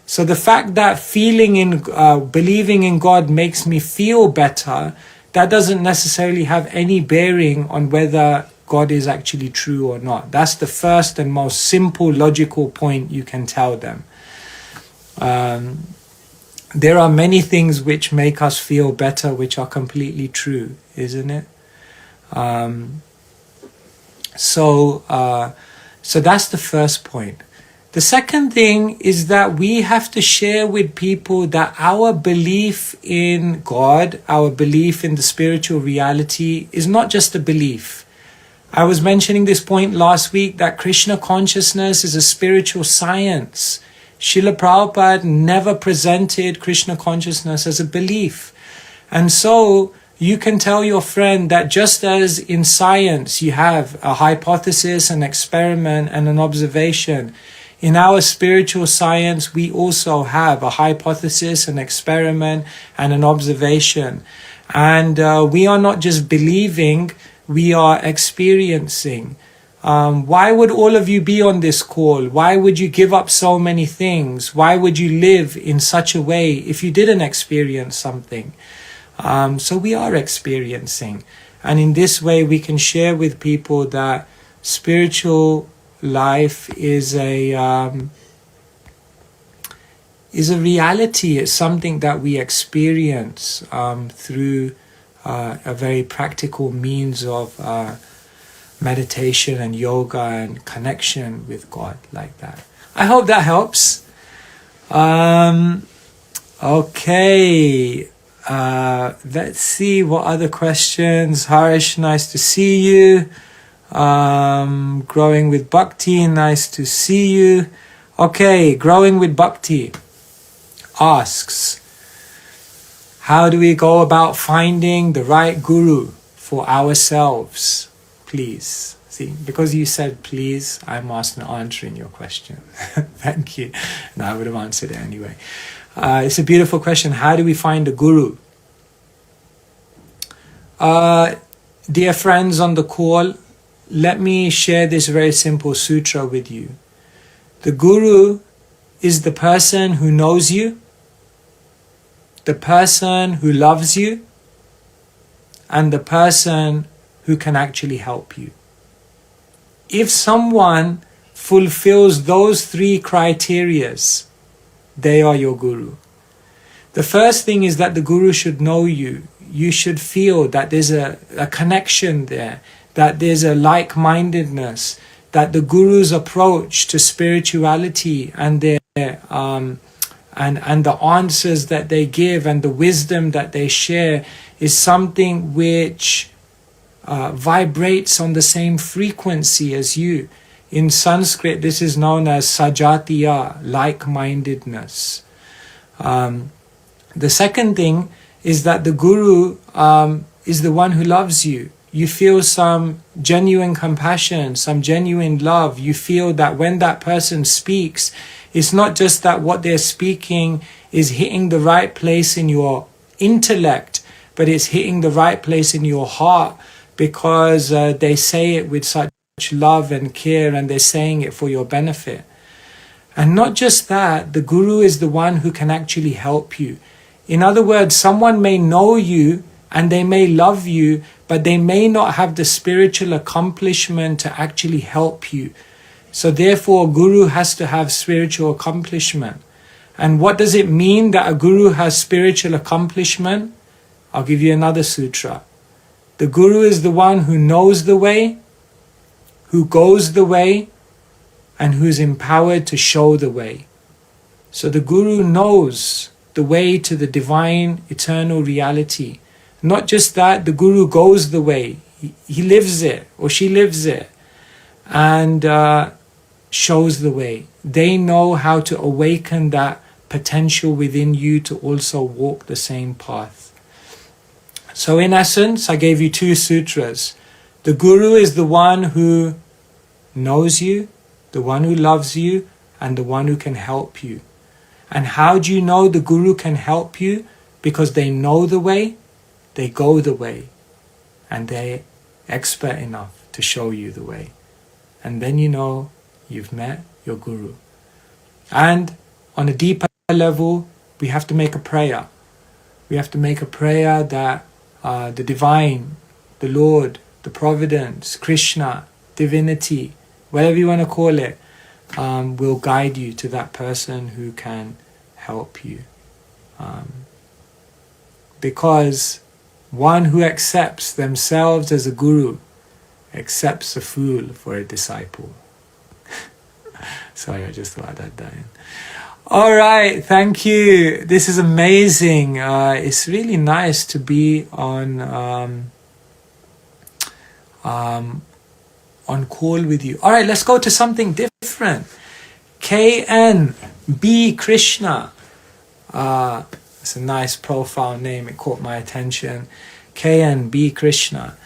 So the fact that believing in God makes me feel better, that doesn't necessarily have any bearing on whether God is actually true or not. That's the first and most simple, logical point you can tell them. There are many things which make us feel better, which are completely true, isn't it? So that's the first point. The second thing is that we have to share with people that our belief in God, our belief in the spiritual reality, is not just a belief. I was mentioning this point last week, that Krishna consciousness is a spiritual science. Srila Prabhupada never presented Krishna consciousness as a belief. And so you can tell your friend that just as in science you have a hypothesis, an experiment, and an observation, in our spiritual science we also have a hypothesis, an experiment, and an observation. And we are not just believing, we are experiencing. Why would all of you be on this call? Why would you give up so many things? Why would you live in such a way if you didn't experience something? So we are experiencing. And in this way we can share with people that spiritual life is a reality. It's something that we experience through a very practical means of meditation and yoga and connection with God like that. I hope that helps. Okay. Let's see what other questions. Harish, nice to see you. Growing with Bhakti, nice to see you. Okay, Growing with Bhakti asks, how do we go about finding the right guru for ourselves? Please. See, because you said please, I'm answering your question. Thank you. And I would have answered it anyway. It's a beautiful question. How do we find a guru? Dear friends on the call, let me share this very simple sutra with you. The guru is the person who knows you, the person who loves you, and the person who can actually help you. If someone fulfills those three criterias, they are your guru. The first thing is that the guru should know you. You should feel that there's a connection there, that there's a like-mindedness, that the guru's approach to spirituality and their and the answers that they give and the wisdom that they share is something which vibrates on the same frequency as you. In Sanskrit, this is known as sajatiya, like-mindedness. The second thing is that the guru is the one who loves you. You feel some genuine compassion, some genuine love. You feel that when that person speaks, it's not just that what they're speaking is hitting the right place in your intellect, but it's hitting the right place in your heart, because they say it with such love and care, and they're saying it for your benefit. And not just that, the guru is the one who can actually help you. In other words, someone may know you and they may love you, but they may not have the spiritual accomplishment to actually help you. So therefore, a guru has to have spiritual accomplishment. And what does it mean that a guru has spiritual accomplishment? I'll give you another sutra. The guru is the one who knows the way, who goes the way, and who is empowered to show the way. So the guru knows the way to the divine eternal reality. Not just that, the guru goes the way. He lives it, or she lives it, and shows the way. They know how to awaken that potential within you to also walk the same path. So in essence, I gave you two sutras. The guru is the one who knows you, the one who loves you, and the one who can help you. And how do you know the guru can help you? Because they know the way, they go the way, and they're expert enough to show you the way. And then you know you've met your guru. And on a deeper level, we have to make a prayer. We have to make a prayer that the divine, the Lord, the providence, Krishna, divinity, whatever you want to call it, will guide you to that person who can help you. Because one who accepts themselves as a guru accepts a fool for a disciple. Sorry, I just thought I'd add that in. All right, thank you. This is amazing. It's really nice to be on call with you. All right, let's go to something different. KNB Krishna. It's a nice profile name. It caught my attention. KNB Krishna.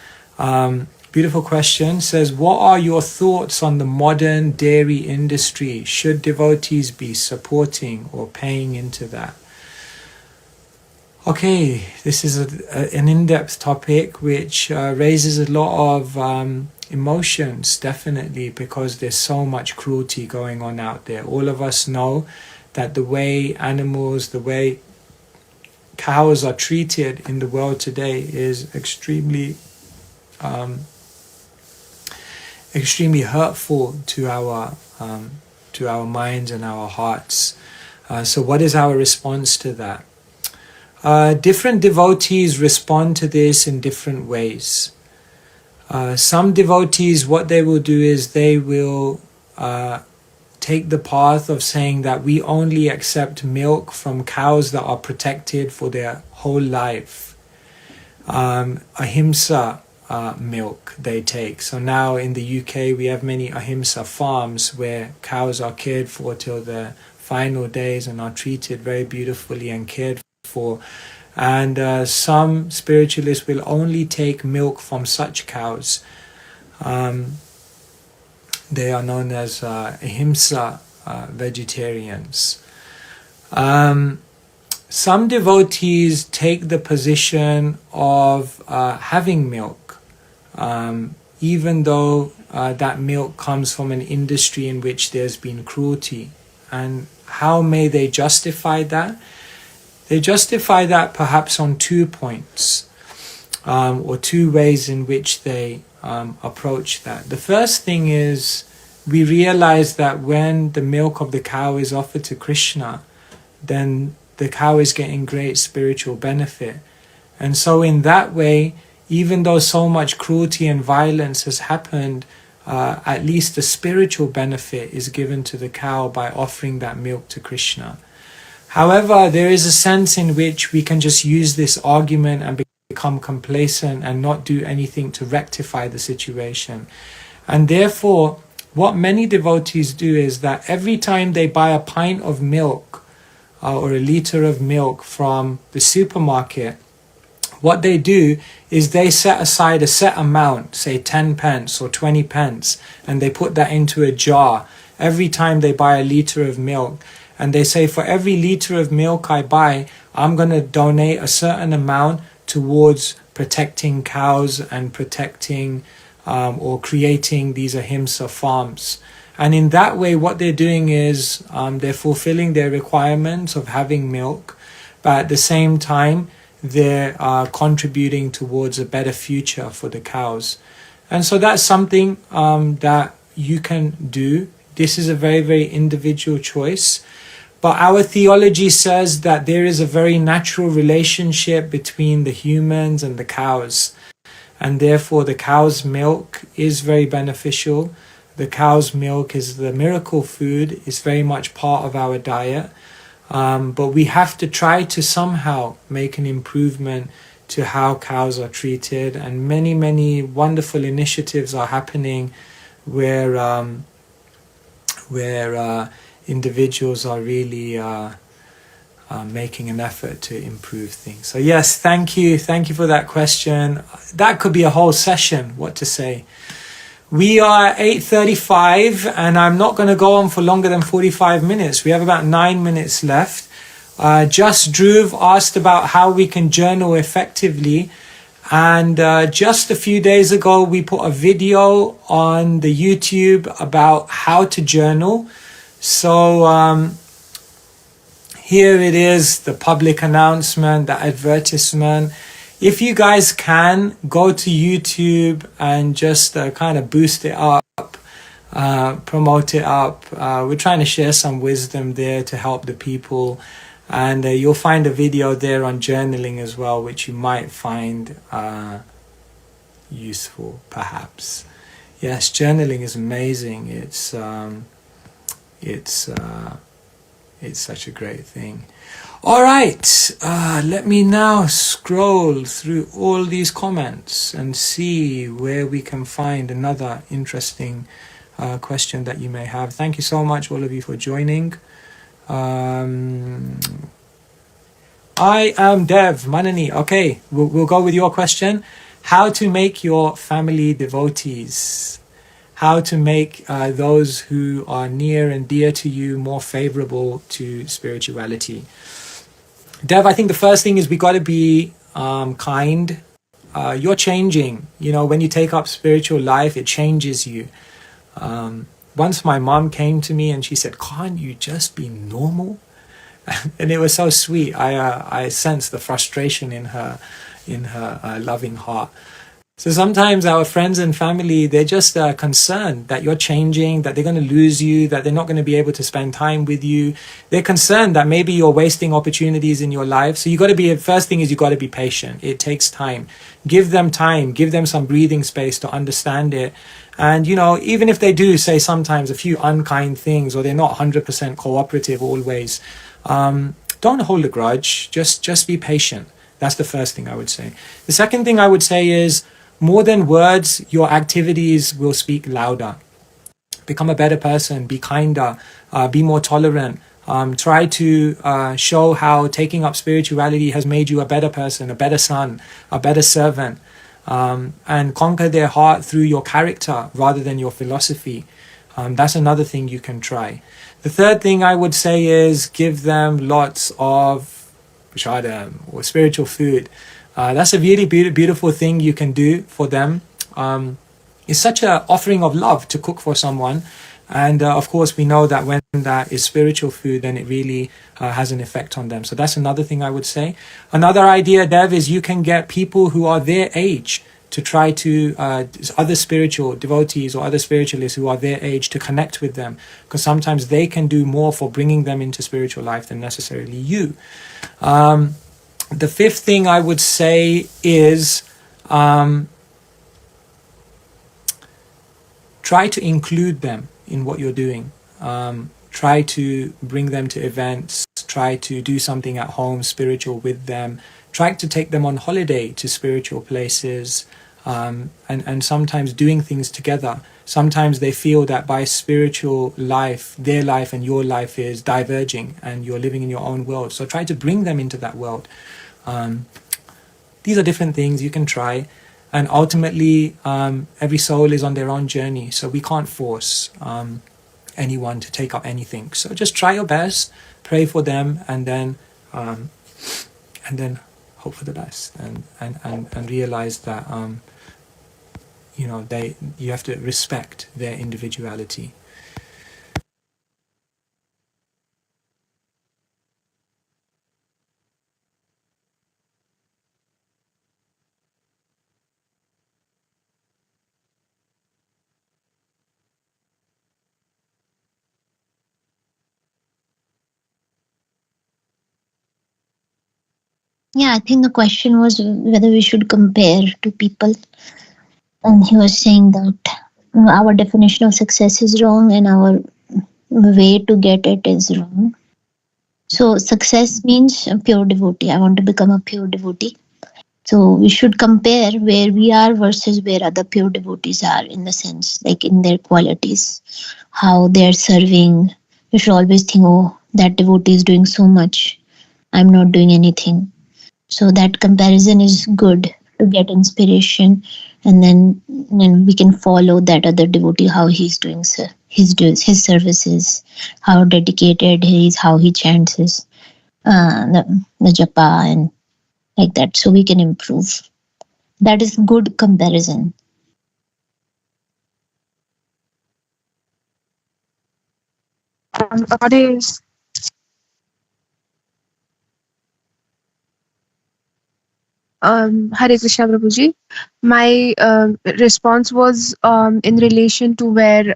Beautiful question. Says, what are your thoughts on the modern dairy industry? Should devotees be supporting or paying into that? Okay, this is an in-depth topic which raises a lot of emotions, definitely, because there's so much cruelty going on out there. All of us know that the way animals, the way cows are treated in the world today is extremely hurtful to our minds and our hearts. So what is our response to that? different devotees respond to this in different ways. Some devotees, what they will do is they will take the path of saying that we only accept milk from cows that are protected for their whole life. Ahimsa milk they take. So now in the UK we have many ahimsa farms where cows are cared for till their final days and are treated very beautifully and cared for. And some spiritualists will only take milk from such cows. They are known as ahimsa vegetarians. Some devotees take the position of having milk, even though that milk comes from an industry in which there's been cruelty. And how may they justify that? They justify that perhaps on 2 points, or 2 ways in which they approach that. The first thing is, we realize that when the milk of the cow is offered to Krishna, then the cow is getting great spiritual benefit. And so in that way, even though so much cruelty and violence has happened, at least the spiritual benefit is given to the cow by offering that milk to Krishna. However, there is a sense in which we can just use this argument and become complacent and not do anything to rectify the situation. And therefore, what many devotees do is that every time they buy a pint of milk or a liter of milk from the supermarket, what they do is they set aside a set amount, say 10 pence or 20 pence, and they put that into a jar every time they buy a liter of milk. And they say, for every liter of milk I buy, I'm going to donate a certain amount towards protecting cows and protecting or creating these ahimsa farms. And in that way, what they're doing is they're fulfilling their requirements of having milk, but at the same time, they're contributing towards a better future for the cows. And so that's something that you can do. This is a very, very individual choice. But our theology says that there is a very natural relationship between the humans and the cows. And therefore the cow's milk is very beneficial. The cow's milk is the miracle food. It's very much part of our diet. But we have to try to somehow make an improvement to how cows are treated. And many, many wonderful initiatives are happening where individuals are really making an effort to improve things. So yes, thank you for that question. That could be a whole session, what to say. We are 8:35 and I'm not going to go on for longer than 45 minutes. We have about 9 minutes left. Just Dhruv asked about how we can journal effectively. And just a few days ago, we put a video on the YouTube about how to journal. So here it is, the public announcement, the advertisement. If you guys can, go to YouTube and just kind of boost it up, promote it up. We're trying to share some wisdom there to help the people. And you'll find a video there on journaling as well, which you might find useful, perhaps. Yes, journaling is amazing. It's such a great thing. All right, let me now scroll through all these comments and see where we can find another interesting question that you may have. Thank you so much, all of you, for joining. I am Dev Manani. Okay, we'll go with your question. How to make your family devotees? How to make those who are near and dear to you more favorable to spirituality? Dev, I think the first thing is we got to be kind. You're changing. You know, when you take up spiritual life, it changes you. Once my mom came to me and she said, "Can't you just be normal?" And it was so sweet. I sensed the frustration in her loving heart. So sometimes our friends and family, they're just concerned that you're changing, that they're going to lose you, that they're not going to be able to spend time with you. They're concerned that maybe you're wasting opportunities in your life. So you got to be, first thing is you got to be patient. It takes time, give them some breathing space to understand it. And, you know, even if they do say sometimes a few unkind things or they're not 100% cooperative always, don't hold a grudge. Just be patient. That's the first thing I would say. The second thing I would say is more than words, your activities will speak louder. Become a better person, be kinder, be more tolerant. Try to show how taking up spirituality has made you a better person, a better son, a better servant, and conquer their heart through your character rather than your philosophy. That's another thing you can try. The third thing I would say is give them lots of prashadam or spiritual food. That's a really beautiful thing you can do for them. It's such an offering of love to cook for someone. And of course, we know that when that is spiritual food, then it really has an effect on them. So that's another thing I would say. Another idea, Dev, is you can get people who are their age to try to, other spiritual devotees or other spiritualists who are their age, to connect with them. Because sometimes they can do more for bringing them into spiritual life than necessarily you. The fifth thing I would say is try to include them in what you're doing. Try to bring them to events. Try to do something at home spiritual with them. Try to take them on holiday to spiritual places. And sometimes doing things together. Sometimes they feel that by spiritual life, their life and your life is diverging and you're living in your own world. So try to bring them into that world. These are different things you can try. And ultimately, every soul is on their own journey. So we can't force anyone to take up anything. So just try your best, pray for them, and then hope for the best. And realize that you have to respect their individuality. Yeah, I think the question was whether we should compare to people. And he was saying that our definition of success is wrong and our way to get it is wrong. So, success means a pure devotee. I want to become a pure devotee. So, we should compare where we are versus where other pure devotees are, in the sense, like in their qualities, how they're serving. You should always think, oh, that devotee is doing so much. I'm not doing anything. So that comparison is good to get inspiration, and then we can follow that other devotee, how he's doing his services, how dedicated he is, how he chants his the japa and like that. So we can improve. That is good comparison. Nowadays, Hare Krishna Prabhuji. My response was in relation to where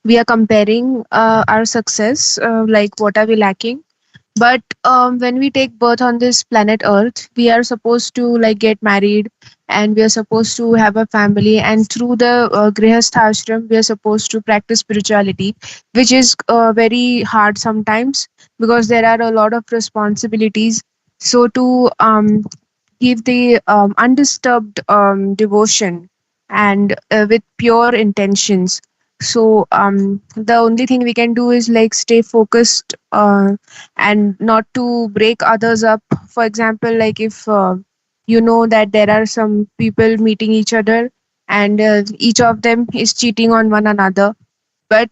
we are comparing our success, like what are we lacking. But when we take birth on this planet Earth, we are supposed to like get married, and we are supposed to have a family. And through the Grihastha ashram, we are supposed to practice spirituality, which is very hard sometimes because there are a lot of responsibilities. So to give the undisturbed devotion and with pure intentions. So the only thing we can do is like stay focused and not to break others up. For example, like if you know that there are some people meeting each other and each of them is cheating on one another, but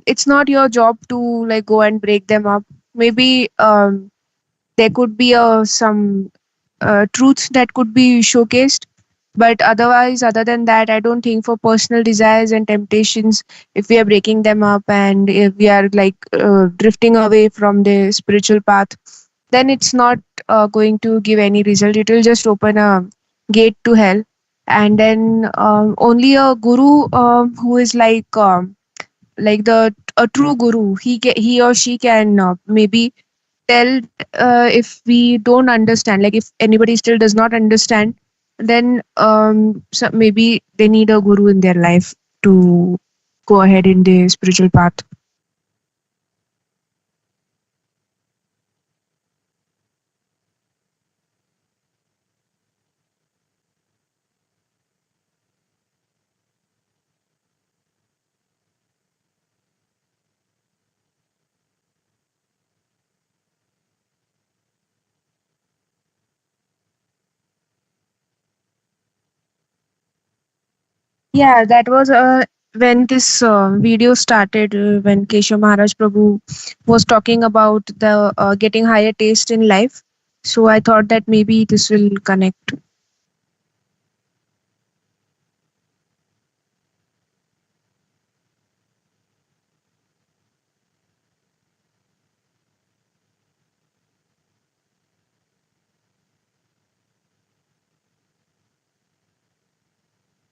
it's not your job to like go and break them up. Maybe there could be some truth that could be showcased, but otherwise, other than that, I don't think for personal desires and temptations, if we are breaking them up and if we are like drifting away from the spiritual path, then it's not going to give any result. It will just open a gate to hell. and then only a guru who is like the a true guru, he or she can maybe tell if we don't understand, like if anybody still does not understand, then so maybe they need a guru in their life to go ahead in the spiritual path. Yeah, that was when this video started, when Keshav Maharaj Prabhu was talking about the getting higher taste in life. So I thought that maybe this will connect.